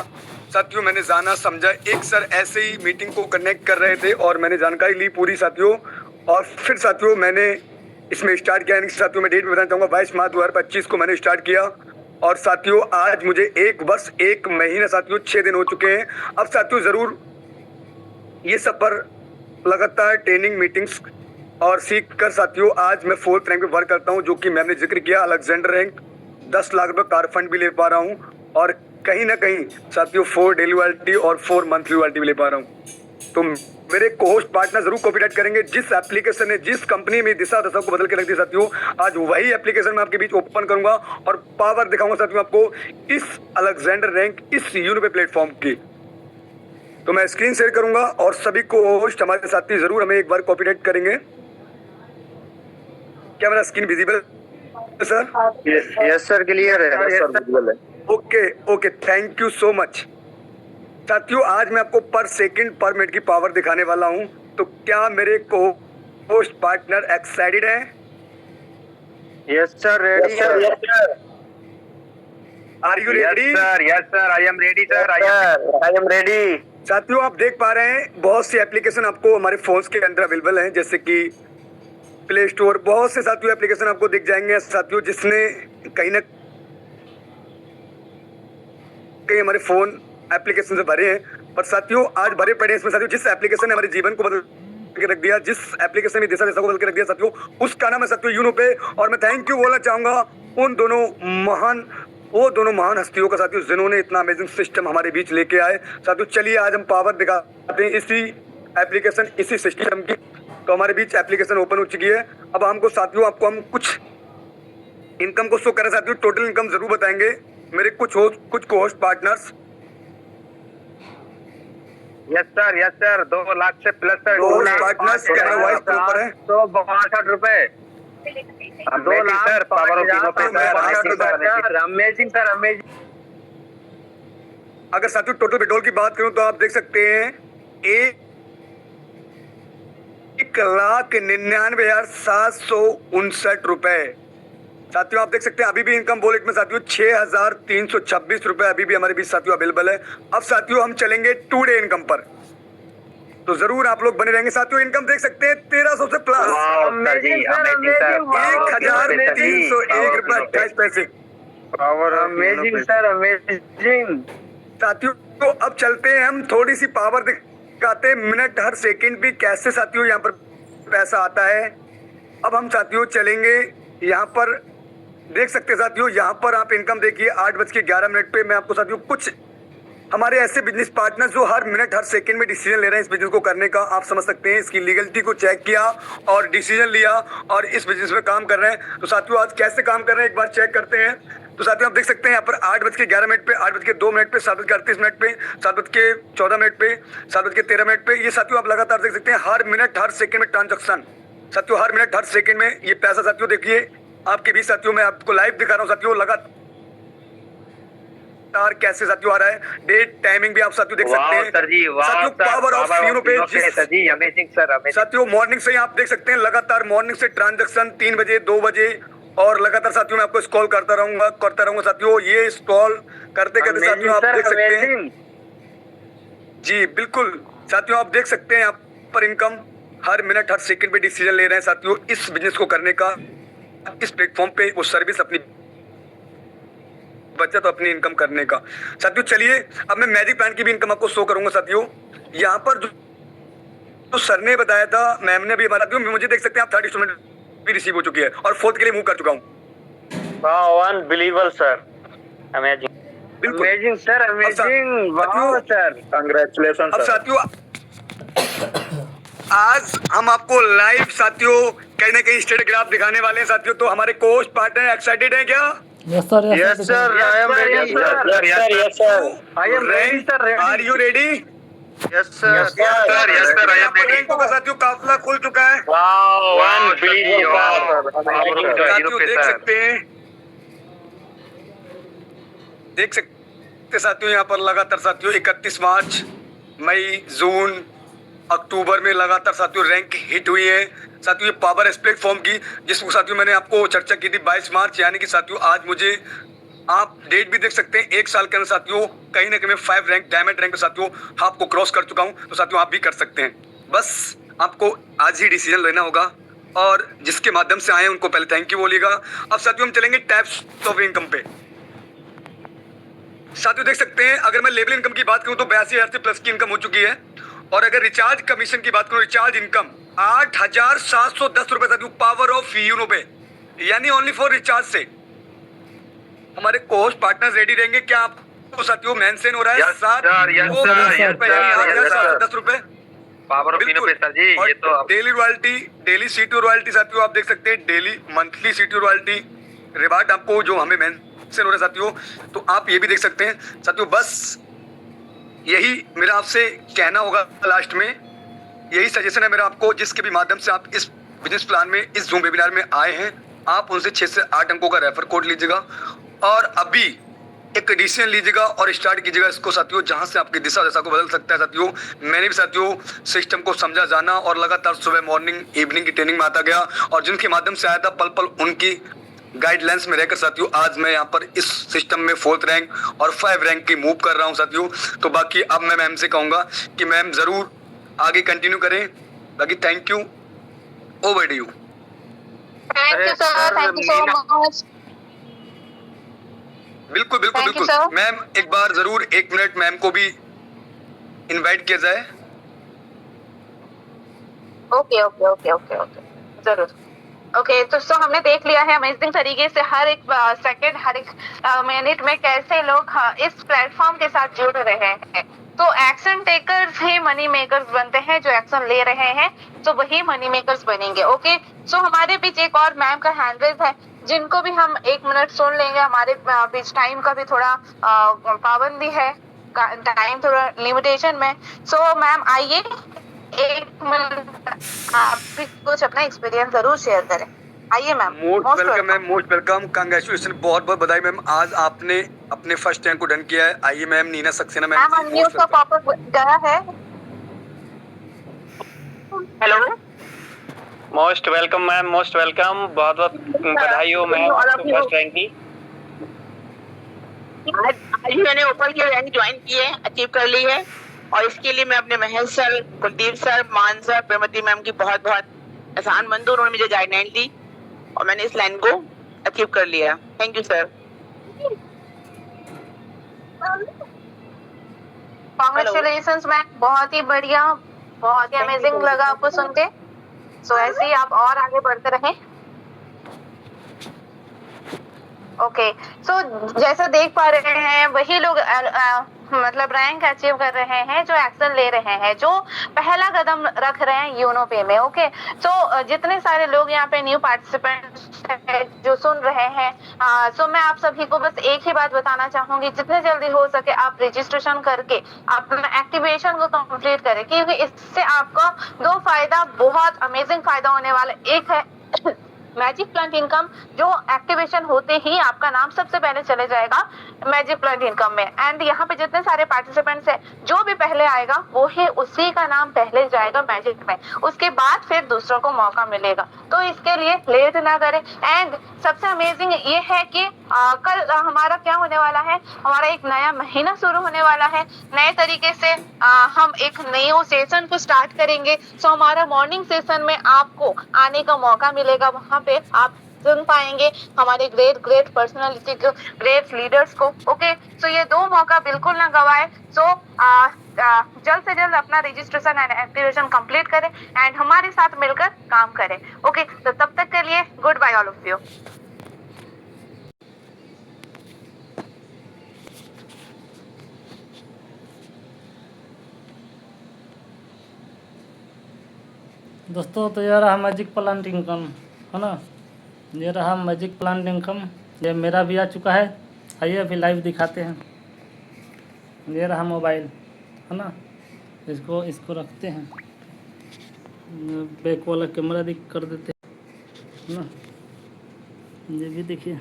[SPEAKER 2] साथियों, मैंने जाना समझा, एक सर ऐसे ही मीटिंग को कनेक्ट कर रहे थे और मैंने जानकारी ली पूरी साथियों, और फिर साथियों मैंने इसमें स्टार्ट किया। साथियों मैं डेट बताना चाहूँगा, 22 मार्च 2025 को मैंने स्टार्ट किया और साथियों आज मुझे 1 वर्ष 1 महीना साथियों 6 दिन हो चुके हैं। अब साथियों जरूर ये सफर लगातार ट्रेनिंग, मीटिंग्स और सीख कर साथियों आज मैं 4th रैंक पे वर्क करता हूं, जो कि मैंने जिक्र किया अलेक्जेंडर रैंक, 10 लाख रुपए कार फंड भी ले पा रहा हूं और कहीं ना कहीं साथियों 4 डेली वालिटी और 4 मंथली वालिटी भी ले पा रहा हूं। तो मेरे को-होस्ट पार्टनर जरूर कॉपीराइट करेंगे, जिस एप्लीकेशन ने, जिस कंपनी में दिशा दशा को बदल के रख दी साथियों, आज वही एप्लीकेशन मैं आपके बीच ओपन करूंगा और पावर दिखाऊंगा साथियों आपको इस अलेक्जेंडर रैंक, इस यूनिफाइड प्लेटफॉर्म की। तो मैं स्क्रीन शेयर करूंगा और सभी को होस्ट हमारे साथी जरूर हमें एक बार कॉपीराइट करेंगे। क्या मेरा स्क्रीन विजिबल है सर?
[SPEAKER 6] यस सर, क्लियर है सर, विजिबल है।
[SPEAKER 2] Okay okay, thank you so much. साथियों, आज मैं आपको पर सेकंड पर मिनट की पावर दिखाने वाला हूं, तो क्या मेरे को होस्ट पार्टनर एक्साइटेड हैं?
[SPEAKER 6] Yes sir, ready sir.
[SPEAKER 2] Are you ready?
[SPEAKER 3] Yes sir, I am ready sir, I am ready.
[SPEAKER 2] साथियों, आप देख पा रहे हैं बहुत सी एप्लीकेशन आपको हमारे फोन्स के अंदर अवेलेबल हैं, जैसे कि प्ले स्टोर। बहुत से साथियों एप्लीकेशन आपको दिख जाएंगे साथियों, जिसने कहीं ना कहीं हमारे फोन एप्लीकेशन से भरे हैं। पर साथियों, आज भरे पड़े हैं इसमें साथियों, जिस एप्लीकेशन ने हमारे जीवन को बदल के रख दिया, जिस एप्लीकेशन ने दिशा को बदल के रख दिया साथियों, उसका नाम है साथियों यूनो पे। और मैं थैंक यू बोलना चाहूंगा उन दोनों महान हस्तियों का साथियों, जिन्होंने इतना अमेजिंग सिस्टम हमारे बीच लेके आए। साथियों, चलिए आज हम पावर दिखाते हैं इसी एप्लीकेशन, इसी सिस्टम की। तो हमारे बीच एप्लीकेशन ओपन हो चुकी है। अब हमको साथियों, आपको हम कुछ इनकम को शो करें साथियों, टोटल इनकम जरूर बताएंगे मेरे कुछ को host partners.
[SPEAKER 3] Yes sir, 2 lakh से plus sir.
[SPEAKER 2] 2 lakh partners, camera voice proper है।
[SPEAKER 3] 162 रुपए, 2 lakh
[SPEAKER 6] sir, power of Uno pay
[SPEAKER 3] sir. Amazing sir, amazing.
[SPEAKER 2] अगर साथियों टोटल विड्रॉल की बात करूं तो आप देख सकते हैं 1,99,759 रुपए। साथियों, आप देख सकते हैं अभी भी इनकम वॉलेट में साथियों 6,326 रुपए अभी भी हमारे बीच साथियों अवेलेबल है। अब साथियों हम चलेंगे 2 डे इनकम पर, तो जरूर आप लोग बने रहेंगे। साथियों, इनकम देख सकते हैं 1300 से प्लस, 1,301 रुपए 28 पैसे।
[SPEAKER 6] Power
[SPEAKER 3] amazing sir, amazing.
[SPEAKER 2] साथियों, तो अब चलते हैं हम थोड़ी सी पावर दिखाते हैं, मिनट हर सेकंड भी कैसे साथियों यहाँ पर पैसा आता है। अब हम साथियों चलेंगे यहाँ पर, देख सकते हैं साथियों यहाँ पर आप इनकम देखिए 8:11 पे। मैं आपको साथियों कुछ हमारे ऐसे बिजनेस पार्टनर जो हर मिनट हर सेकंड में डिसीजन ले रहे हैं इस बिजनेस को करने का, आप समझ सकते हैं। इसकी लीगलिटी को चेक किया और डिसीजन लिया और इस बिजनेस में काम कर रहे हैं। तो साथियों आज कैसे काम कर रहे हैं एक बार चेक करते हैं। तो साथियों आप देख सकते हैं यहाँ पर 8:11 पे, 8:02 पे, 7:38 पे, 7:14 पे, 7:13 पे, ये साथियों आप लगातार देख सकते हैं हर मिनट हर सेकंड में ट्रांजेक्शन। साथियों हर मिनट हर सेकंड में ये पैसा साथियों देखिए आपके बीच साथियों, मैं आपको लाइव दिखा रहा हूँ साथियों, लगातार कैसे साथियों आ रहा है। डेट टाइमिंग भी आप साथियों देख सकते हैं
[SPEAKER 3] सर जी, वाह
[SPEAKER 2] साथियों, power of Uno pay
[SPEAKER 3] sir ji, amazing sir, amazing.
[SPEAKER 2] साथियों मॉर्निंग से ही आप देख सकते हैं लगातार मॉर्निंग से ट्रांजैक्शन 3 बजे 2 बजे और लगातार साथियों मैं आपको स्क्रॉल करता रहूंगा साथियों। ये स्क्रॉल करते करते साथियों आप देख सकते हैं जी, बिल्कुल साथियों आप देख सकते हैं यहाँ पर इनकम हर मिनट हर सेकंड पे डिसीजन ले रहे हैं साथियों इस बिजनेस को करने का, इस प्लेटफॉर्म पे वो सर्विस अपनी बचत अपनी इनकम करने का। साथियों चलिए अब मैं मैजिक प्लान की भी इनकम आपको शो करूंगा साथियों। यहाँ पर जो सर ने बताया था, मैम ने भी बताया, मुझे देख सकते हैं आप 3rd इंस्टॉलमेंट भी रिसीव हो चुकी है और 4th के लिए मूव कर चुका हूँ।
[SPEAKER 3] अनबिलीवेबल सर, अमेजिंग,
[SPEAKER 2] बिल्कुल
[SPEAKER 3] अमेजिंग सर, अमेजिंग, वाह सर,
[SPEAKER 6] कांग्रेचुलेशन
[SPEAKER 2] अब
[SPEAKER 6] सर।
[SPEAKER 2] साथियों आज हम आपको लाइव साथियों कहीं ना कहीं इंस्टाग्राम दिखाने वाले हैं साथियों। तो हमारे कोच पार्टनर एक्साइटेड हैं क्या?
[SPEAKER 4] Yes sir,
[SPEAKER 6] yes sir, I am ready
[SPEAKER 3] yes sir, yes sir, I am ready sir,
[SPEAKER 2] are you ready?
[SPEAKER 6] Yes sir,
[SPEAKER 3] yes sir, I am ready.
[SPEAKER 2] रैंकों का साथियों काफिला खुल चुका है साथियों, देख सकते साथियों यहाँ पर लगातार साथियों 31 मार्च, मई, जून, अक्टूबर में लगातार साथियों रैंक हिट हुई है साथियों। ये पावर एस प्लेटफॉर्म की जिसको साथियों मैंने आपको चर्चा की थी 22 मार्च, यानी कि साथियों आज मुझे आप डेट भी देख सकते हैं 1 साल के अंदर साथियों कहीं ना कहीं मैं 5 रैंक डायमंड रैंक पे साथियों आपको क्रॉस कर चुका हूं। तो साथियों आप भी कर सकते हैं, बस आपको आज ही डिसीजन लेना होगा और जिसके माध्यम से आए उनको पहले थैंक यू बोलिएगा। अब साथियों हम चलेंगे टाइप्स ऑफ इनकम पे। साथियों देख सकते हैं अगर मैं लेवल इनकम की बात करूं तो 82,000 से प्लस की इनकम हो चुकी है और अगर रिचार्ज कमीशन की बात करूं, रिचार्ज इनकम 8,710 रुपए साथियों पावर ऑफ यूनो पे, यानी ओनली फॉर रिचार्ज से। हमारे कोस्ट पार्टनर्स रेडी रहेंगे क्या आपको साथियों मेंशन हो रहा है? 8,710 रुपए
[SPEAKER 3] power of Uno pay sir ji. ये तो
[SPEAKER 2] daily royalty, daily CTO royalty साथियों आप देख सकते हैं, daily monthly CTO royalty reward आपको जो हमें मेंशन हो रहा है साथियों, तो आप ये भी देख सकते हैं साथियों। बस यही मेरा आपसे कहना होगा लास्ट में, यही सजेशन है मेरा आपको, जिसके भी माध्यम से आप इस बिजनेस प्लान में इस जूम वेबिनार में आए हैं, आप उनसे 6 से 8 अंकों का रेफर कोड लीजिएगा और अभी एक डिसीजन लीजिएगा और स्टार्ट कीजिएगा इसको साथियों, जहां से आपकी दिशा दशा को बदल सकता है साथियों। मैंने भी साथियों सिस्टम को समझा जाना और लगातार सुबह मॉर्निंग इवनिंग की ट्रेनिंग में आता गया और जिनके माध्यम से आया था पल पल उनकी गाइडलाइंस में रहकर साथियों आज मैं यहाँ पर इस सिस्टम में 4th रैंक और 5 रैंक की मूव कर रहा हूँ साथियों। तो बाकी अब मैं मैम से कहूँगा कि मैम ज़रूर आगे कंटिन्यू करें। बाकी thank you, over to you.
[SPEAKER 1] Thank you sir, thank you so much.
[SPEAKER 2] बिल्कुल बिल्कुल
[SPEAKER 1] Thank you,
[SPEAKER 2] बिल्कुल
[SPEAKER 1] sir.
[SPEAKER 2] मैम, एक बार जरूर 1 मिनट मैम को भी इनवाइट किया जाए।
[SPEAKER 1] Okay okay okay okay okay, जरूर। ओके तो हमने देख लिया है अमेजिंग तरीके से हर एक सेकंड हर एक मिनट में कैसे लोग इस प्लेटफॉर्म के साथ जुड़ रहे हैं। तो एक्शन टेकर्स ही मनी मेकर्स बनते हैं, जो एक्शन ले रहे हैं तो वही मनी मेकर्स बनेंगे। ओके सो हमारे बीच एक और मैम का हैंड रेज है जिनको भी हम 1 मिनट सुन लेंगे। हमारे बीच टाइम का भी थोड़ा पाबंदी है, टाइम थोड़ा लिमिटेशन में। सो मैम आइए, 1 मिनट आप भी कुछ अपना एक्सपीरियंस जरूर शेयर करें। आइए ma'am.
[SPEAKER 2] Most welcome ma'am, most welcome, congratulation, बहुत बहुत बधाई मैम, आज आपने अपने फर्स्ट रैंक को डन किया है। आइए ma'am Neena Saxena ma'am,
[SPEAKER 1] ma'am unmute का पॉपअप गया है।
[SPEAKER 3] Hello, most welcome ma'am, most welcome, बहुत बहुत बधाई हो मैम आपको फर्स्ट रैंक की।
[SPEAKER 7] आज ही मैंने ओपल की रैंक ज्वाइन की है, अचीव कर ली है और इसके लिए मैं अपने महेश सर, कुलदीप सर, मान सर, प्रेमती मैम की बहुत बहुत एहसान मंद हूं। उन्होंने मुझे गाइडलाइन दी और मैंने इस लाइन को अचीव कर लिया। Thank you sir.
[SPEAKER 1] Congratulations ma'am, बहुत ही बढ़िया, बहुत ही अमेजिंग लगा आपको सुन के। सो ऐसे ही आप और आगे बढ़ते रहें। ओके सो जैसा देख पा रहे हैं वही लोग मतलब रैंक अचीव कर रहे हैं जो एक्शन ले रहे हैं, जो पहला कदम रख रहे हैं योनो पे में। ओके सो जितने सारे लोग यहाँ पे न्यू पार्टिसिपेंट्स जो सुन रहे हैं, सो मैं आप सभी को बस एक ही बात बताना चाहूंगी, जितने जल्दी हो सके आप रजिस्ट्रेशन करके अपना एक्टिवेशन को कंप्लीट करें, क्योंकि इससे आपका 2 फायदा, बहुत अमेजिंग फायदा होने वाला। एक है मैजिक प्लांट इनकम, जो एक्टिवेशन होते ही आपका नाम सबसे पहले चले जाएगा मैजिक प्लांट इनकम में। एंड यहाँ पे जितने सारे पार्टिसिपेंट्स हैं, जो भी पहले आएगा वो ही उसी का नाम पहले जाएगा मैजिक में, उसके बाद फिर दूसरों को मौका मिलेगा। तो इसके लिए लेट ना करें। एंड सबसे अमेजिंग ये है कि कल हमारा क्या होने वाला है, हमारा एक नया महीना शुरू होने वाला है। नए तरीके से हम एक नए सेशन को स्टार्ट करेंगे। सो हमारा मॉर्निंग सेशन में आपको आने का मौका मिलेगा, वहाँ पे आप सुन पाएंगे हमारे ग्रेट पर्सनालिटी को, ग्रेट लीडर्स को। ओके सो ये 2 मौका बिल्कुल ना गवाए। सो जल्द से जल्द अपना रजिस्ट्रेशन एंड एक्टिवेशन कंप्लीट करें एंड हमारे साथ मिलकर काम करें। ओके तो तब तक के लिए good bye all of you.
[SPEAKER 4] दोस्तों तो ये रहा मैजिक प्लांट इनकम, है ना, ये रहा मैजिक प्लांट इनकम। ये मेरा भी आ चुका है, आइए अभी लाइव दिखाते हैं। ये रहा मोबाइल, है ना, इसको रखते हैं, बैक वाला कैमरा कर देते हैं, है ना। ये भी देखिए,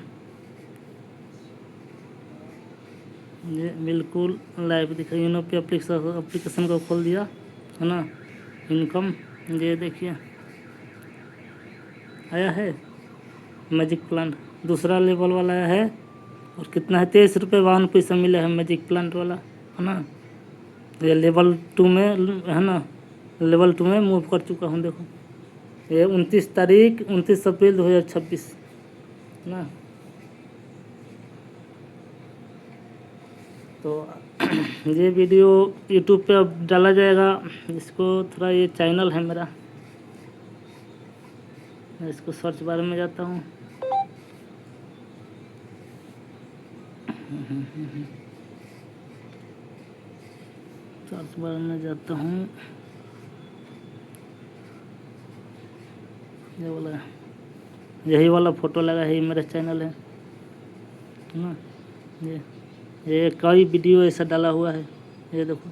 [SPEAKER 4] ये बिल्कुल लाइव दिखा। यूनो पे एप्लीकेशन को खोल दिया, है ना, इनकम ये देखिए आया है मैजिक प्लांट, दूसरा लेवल वाला आया है और कितना है 23 रुपये 52 पैसा मिला है मैजिक प्लांट वाला, है ना। ये लेवल 2 में, है ना, लेवल 2 में मूव कर चुका हूँ। देखो ये 29 अप्रैल 2026, है ना। तो ये वीडियो यूट्यूब पे अब डाला जाएगा। इसको थोड़ा, ये चैनल है मेरा, मैं इसको सर्च बार में जाता हूँ। सर्च बार में जाता हूँ, ये वाला, यही वाला फोटो लगा है, ये मेरा चैनल है ना। ये कई वीडियो ऐसा डाला हुआ है, ये देखो,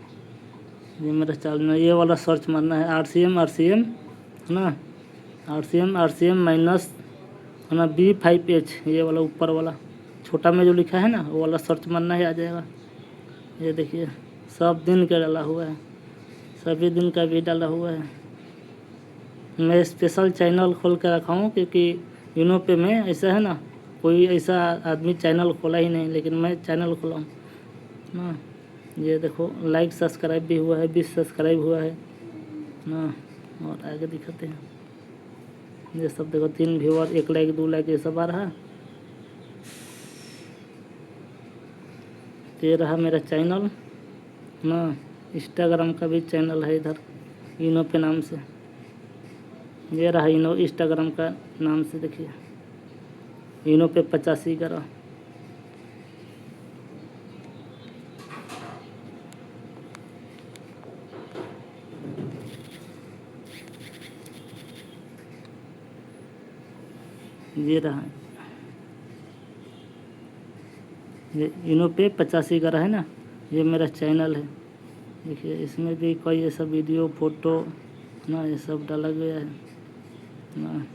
[SPEAKER 4] ये मेरा चैनल। ये वाला सर्च मारना है RCM, है ना, RCM माइनस, है ना, B5H, ये वाला ऊपर वाला, छोटा में जो लिखा है ना वो वाला सर्च मारना ही आ जाएगा। ये देखिए सब दिन का डाला हुआ है, सभी दिन का भी डाला हुआ है। मैं स्पेशल चैनल खोल के रखा हूँ क्योंकि यूनो पे में ऐसा है ना, कोई ऐसा आदमी चैनल खोला ही नहीं, लेकिन मैं चैनल खोला हूँ ना। ये देखो लाइक सब्सक्राइब भी हुआ है, 20 सब्सक्राइब हुआ है ना। और आगे दिखाते हैं, ये सब देखो 3 व्यूअर, 1 लाइक 2 लाइक ये सब आ रहा। ये रहा मेरा चैनल ना। इंस्टाग्राम का भी चैनल है इधर यूनो पे नाम से। ये रहा यूनो इंस्टाग्राम का नाम से, देखिए यूनो पे 85 का रहा। ये रहा, ये यूनो पे 85 का रहा है ना। ये मेरा चैनल है, देखिए इसमें भी कोई ऐसा वीडियो फोटो ना ये सब डाला गया है ना।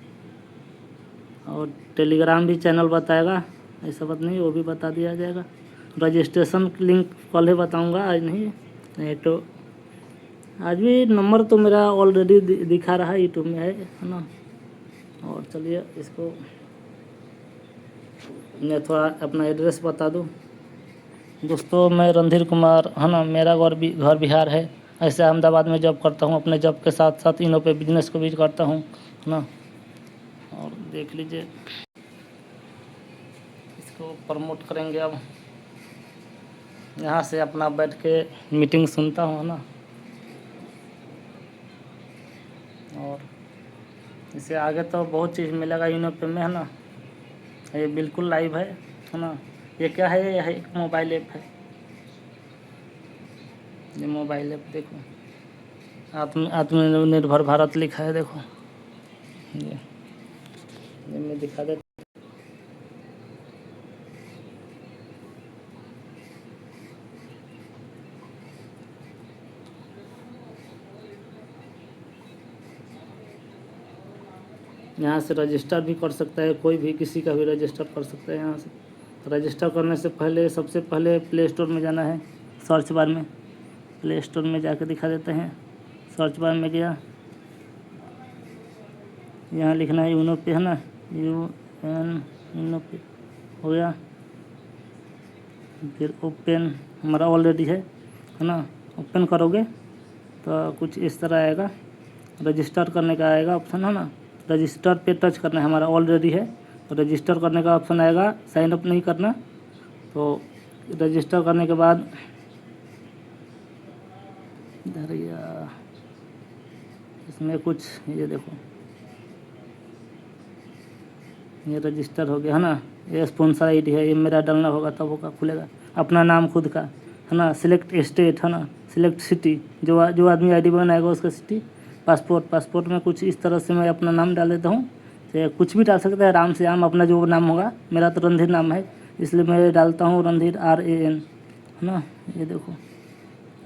[SPEAKER 4] और टेलीग्राम भी चैनल बताएगा, ऐसा बात नहीं, वो भी बता दिया जाएगा। रजिस्ट्रेशन लिंक कल ही बताऊंगा, आज नहीं तो आज भी। नंबर तो मेरा ऑलरेडी दिखा रहा है, यूट्यूब में है ना। और चलिए इसको मैं थोड़ा अपना एड्रेस बता दूं। दोस्तों मैं रणधीर कुमार है ना, मेरा घर बिहार है। ऐसे अहमदाबाद में जॉब करता हूँ, अपने जॉब के साथ साथ यूनो पे बिजनेस को भी करता हूँ है ना। और देख लीजिए इसको प्रमोट करेंगे। अब यहाँ से अपना बैठ के मीटिंग सुनता हूँ ना। और इससे आगे तो बहुत चीज़ मिलेगा यूनो पे में है ना। ये बिल्कुल लाइव है ना। ये क्या है, यह एक मोबाइल ऐप है। ये मोबाइल ऐप देखो, आत्मनिर्भर भारत लिखा है, देखो ये मैं दिखा देता। यहाँ से रजिस्टर भी कर सकता है, कोई भी किसी का भी रजिस्टर कर सकता है। यहाँ से रजिस्टर करने से पहले सबसे पहले प्ले स्टोर में जाना है। सर्च बार में प्ले स्टोर में जाकर दिखा देते हैं। सर्च बार में गया, यहाँ लिखना है यूनो पे है ना, यूनो पे हो गया। फिर ओपन हमारा ऑलरेडी है ना। ओपन करोगे तो कुछ इस तरह आएगा, रजिस्टर करने का आएगा ऑप्शन है ना। रजिस्टर पे टच करना है, हमारा ऑलरेडी है तो रजिस्टर करने का ऑप्शन आएगा। साइन अप नहीं करना, तो रजिस्टर करने के बाद इधर इसमें कुछ ये देखो, ये रजिस्टर हो गया है ना। ये स्पॉन्सर आईडी है, ये मेरा डालना होगा तब होगा खुलेगा। अपना नाम खुद का है ना। सिलेक्ट स्टेट है ना, सिलेक्ट सिटी, जो आदमी आईडी बनाएगा उसका सिटी। पासपोर्ट में कुछ इस तरह से मैं अपना नाम डाल देता हूँ। तो कुछ भी डाल सकता है, राम से आम अपना जो नाम होगा। मेरा तो रणधीर नाम है, इसलिए मैं डालता हूँ रणधीर RAN है ना। ये देखो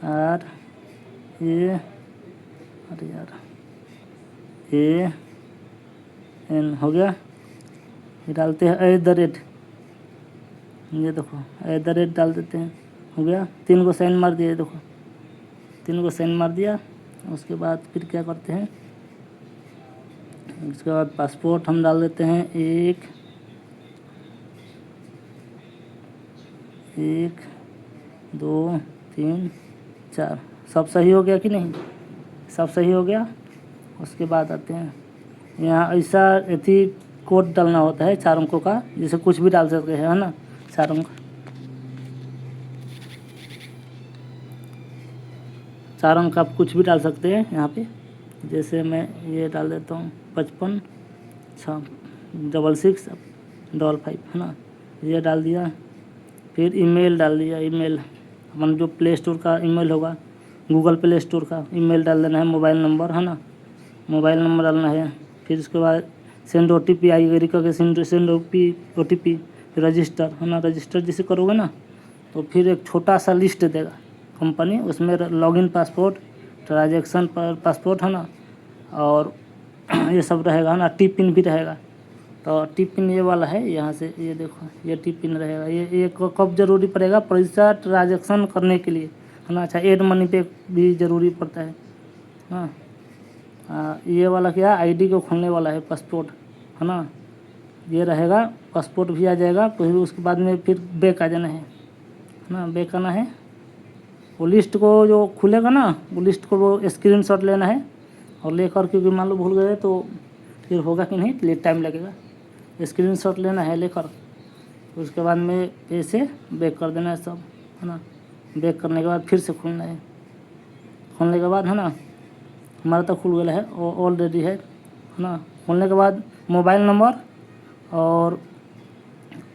[SPEAKER 4] RAN हो गया। ये डालते हैं @ ये देखो @ डाल देते हैं, हो गया। 3 को साइन मार दिया, देखो 3 को साइन मार दिया। उसके बाद फिर क्या करते हैं, उसके बाद पासपोर्ट हम डाल देते हैं 1 2 3 4। सब सही हो गया कि नहीं, सब सही हो गया। उसके बाद आते हैं यहाँ, ऐसा ऐसी कोड डालना होता है 4 अंकों का, जिसे कुछ भी डाल सकते हैं है ना। 4 अंक, 4 अंक आप कुछ भी डाल सकते हैं यहाँ पे। जैसे मैं ये डाल देता हूँ 55 6 66 5 है ना। ये डाल दिया। फिर ईमेल डाल दिया। ईमेल अपन जो प्ले स्टोर का ईमेल होगा, गूगल प्ले स्टोर का ईमेल डाल देना है। मोबाइल नंबर है ना, मोबाइल नंबर डालना है। फिर उसके बाद सेंड OTP आएगी करके, सेंड OTP रजिस्टर है ना। रजिस्टर जैसे करोगे ना तो फिर एक छोटा सा लिस्ट देगा कंपनी, उसमें लॉगिन पासपोर्ट, ट्रांजैक्शन पर पासपोर्ट है ना, और ये सब रहेगा ना। टी पिन भी रहेगा, तो टिप पिन ये वाला है, यहाँ से ये देखो ये टिप पिन रहेगा। ये कब जरूरी पड़ेगा? पैसा ट्रांजेक्शन करने के लिए, है ना। अच्छा, एड मनी पे भी ज़रूरी पड़ता है। हाँ, ये वाला क्या आईडी को खोलने वाला है, पासपोर्ट, है ना। ये रहेगा, पासपोर्ट भी आ जाएगा। फिर उसके बाद में फिर बैक आ जाना है ना, बैक आना है। वो लिस्ट को जो खुलेगा ना, वो लिस्ट को वो स्क्रीनशॉट लेना है और लेकर, क्योंकि मान लो भूल गए तो फिर होगा कि नहीं, लिए टाइम लगेगा। स्क्रीनशॉट लेना है लेकर, उसके बाद में ऐसे बैक कर देना है सब, है ना। बैक करने के बाद फिर से खोलना है। खोलने के बाद, है ना, हमारा तो खुल गया है ऑलरेडी है ना। खोलने के बाद मोबाइल नंबर और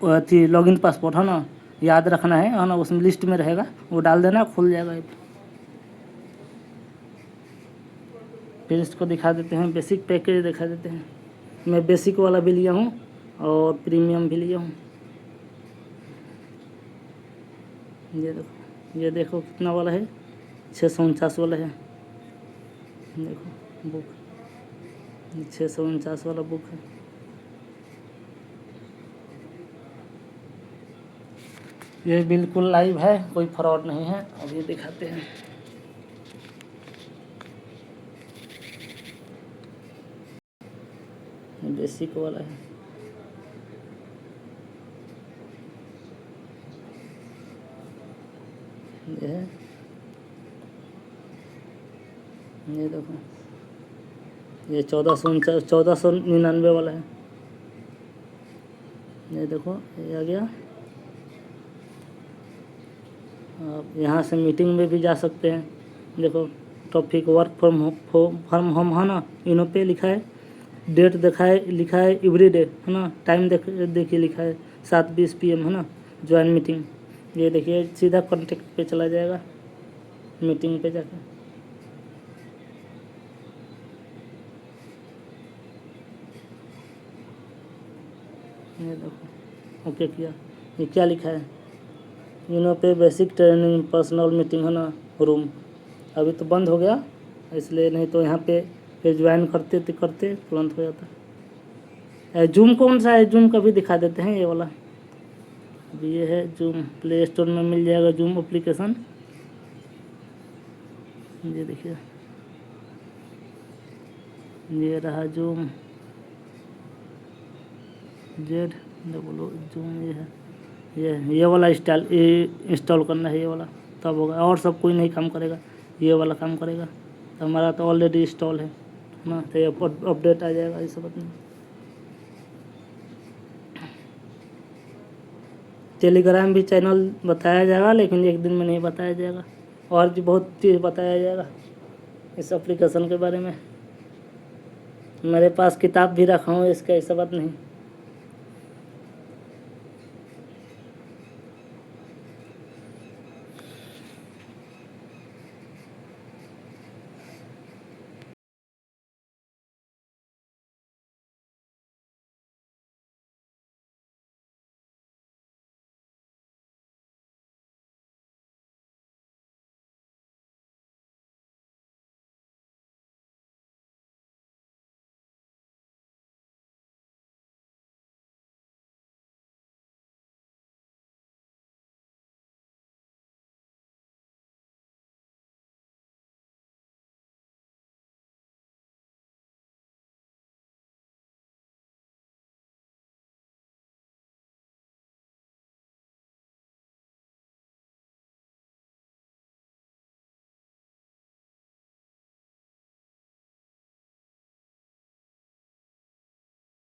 [SPEAKER 4] अथी लॉगिन पासपोर्ट, है ना, याद रखना है ना। उसमें लिस्ट में रहेगा, वो डाल देना, खुल जाएगा। फिर इसको दिखा देते हैं, बेसिक पैकेज दिखा देते हैं। मैं बेसिक वाला भी लिया हूँ और प्रीमियम भी लिया हूँ। ये देखो कितना वाला है, 649 वाला है। देखो बुक 649 वाला बुक है। ये बिल्कुल लाइव है, कोई फ्रॉड नहीं है। अब ये दिखाते हैं। बेसिक वाला है। ये है, ये देखो, ये 1499 वाला है। ये देखो ये आ गया। आप यहाँ से मीटिंग में भी जा सकते हैं। देखो टॉपिक वर्क फ्रॉम होम है ना, इनो पे लिखा है। डेट लिखा है एवरी डे, है ना। टाइम देखिए लिखा है 7:20 PM, है ना। ज्वाइन मीटिंग, ये देखिए सीधा कॉन्टेक्ट पे चला जाएगा, मीटिंग पे जाकर। ये देखो ओके किया। ये क्या लिखा है? इनो पे बेसिक ट्रेनिंग पर्सनल मीटिंग, है ना, रूम। अभी तो बंद हो गया इसलिए, नहीं तो यहाँ पे फिर ज्वाइन करते तुरंत हो जाता। जूम कौन सा है? जूम का भी दिखा देते हैं, ये वाला। अभी ये है जूम, प्ले स्टोर में मिल जाएगा जूम एप्लीकेशन। ये देखिए, ये रहा जूम Z जूम। ये है, ये वाला इंस्टॉल करना है, ये वाला, तब होगा। और सब कोई नहीं काम करेगा, ये वाला काम करेगा। तो हमारा तो ऑलरेडी इंस्टॉल है ना, तो ये अपडेट आ जाएगा। ये सब अपने टेलीग्राम भी चैनल बताया जाएगा, लेकिन एक दिन में नहीं बताया जाएगा। और भी बहुत चीज़ बताया जाएगा इस एप्लीकेशन के बारे में। मेरे पास किताब भी रखा हूँ इसका, ऐसा बात नहीं।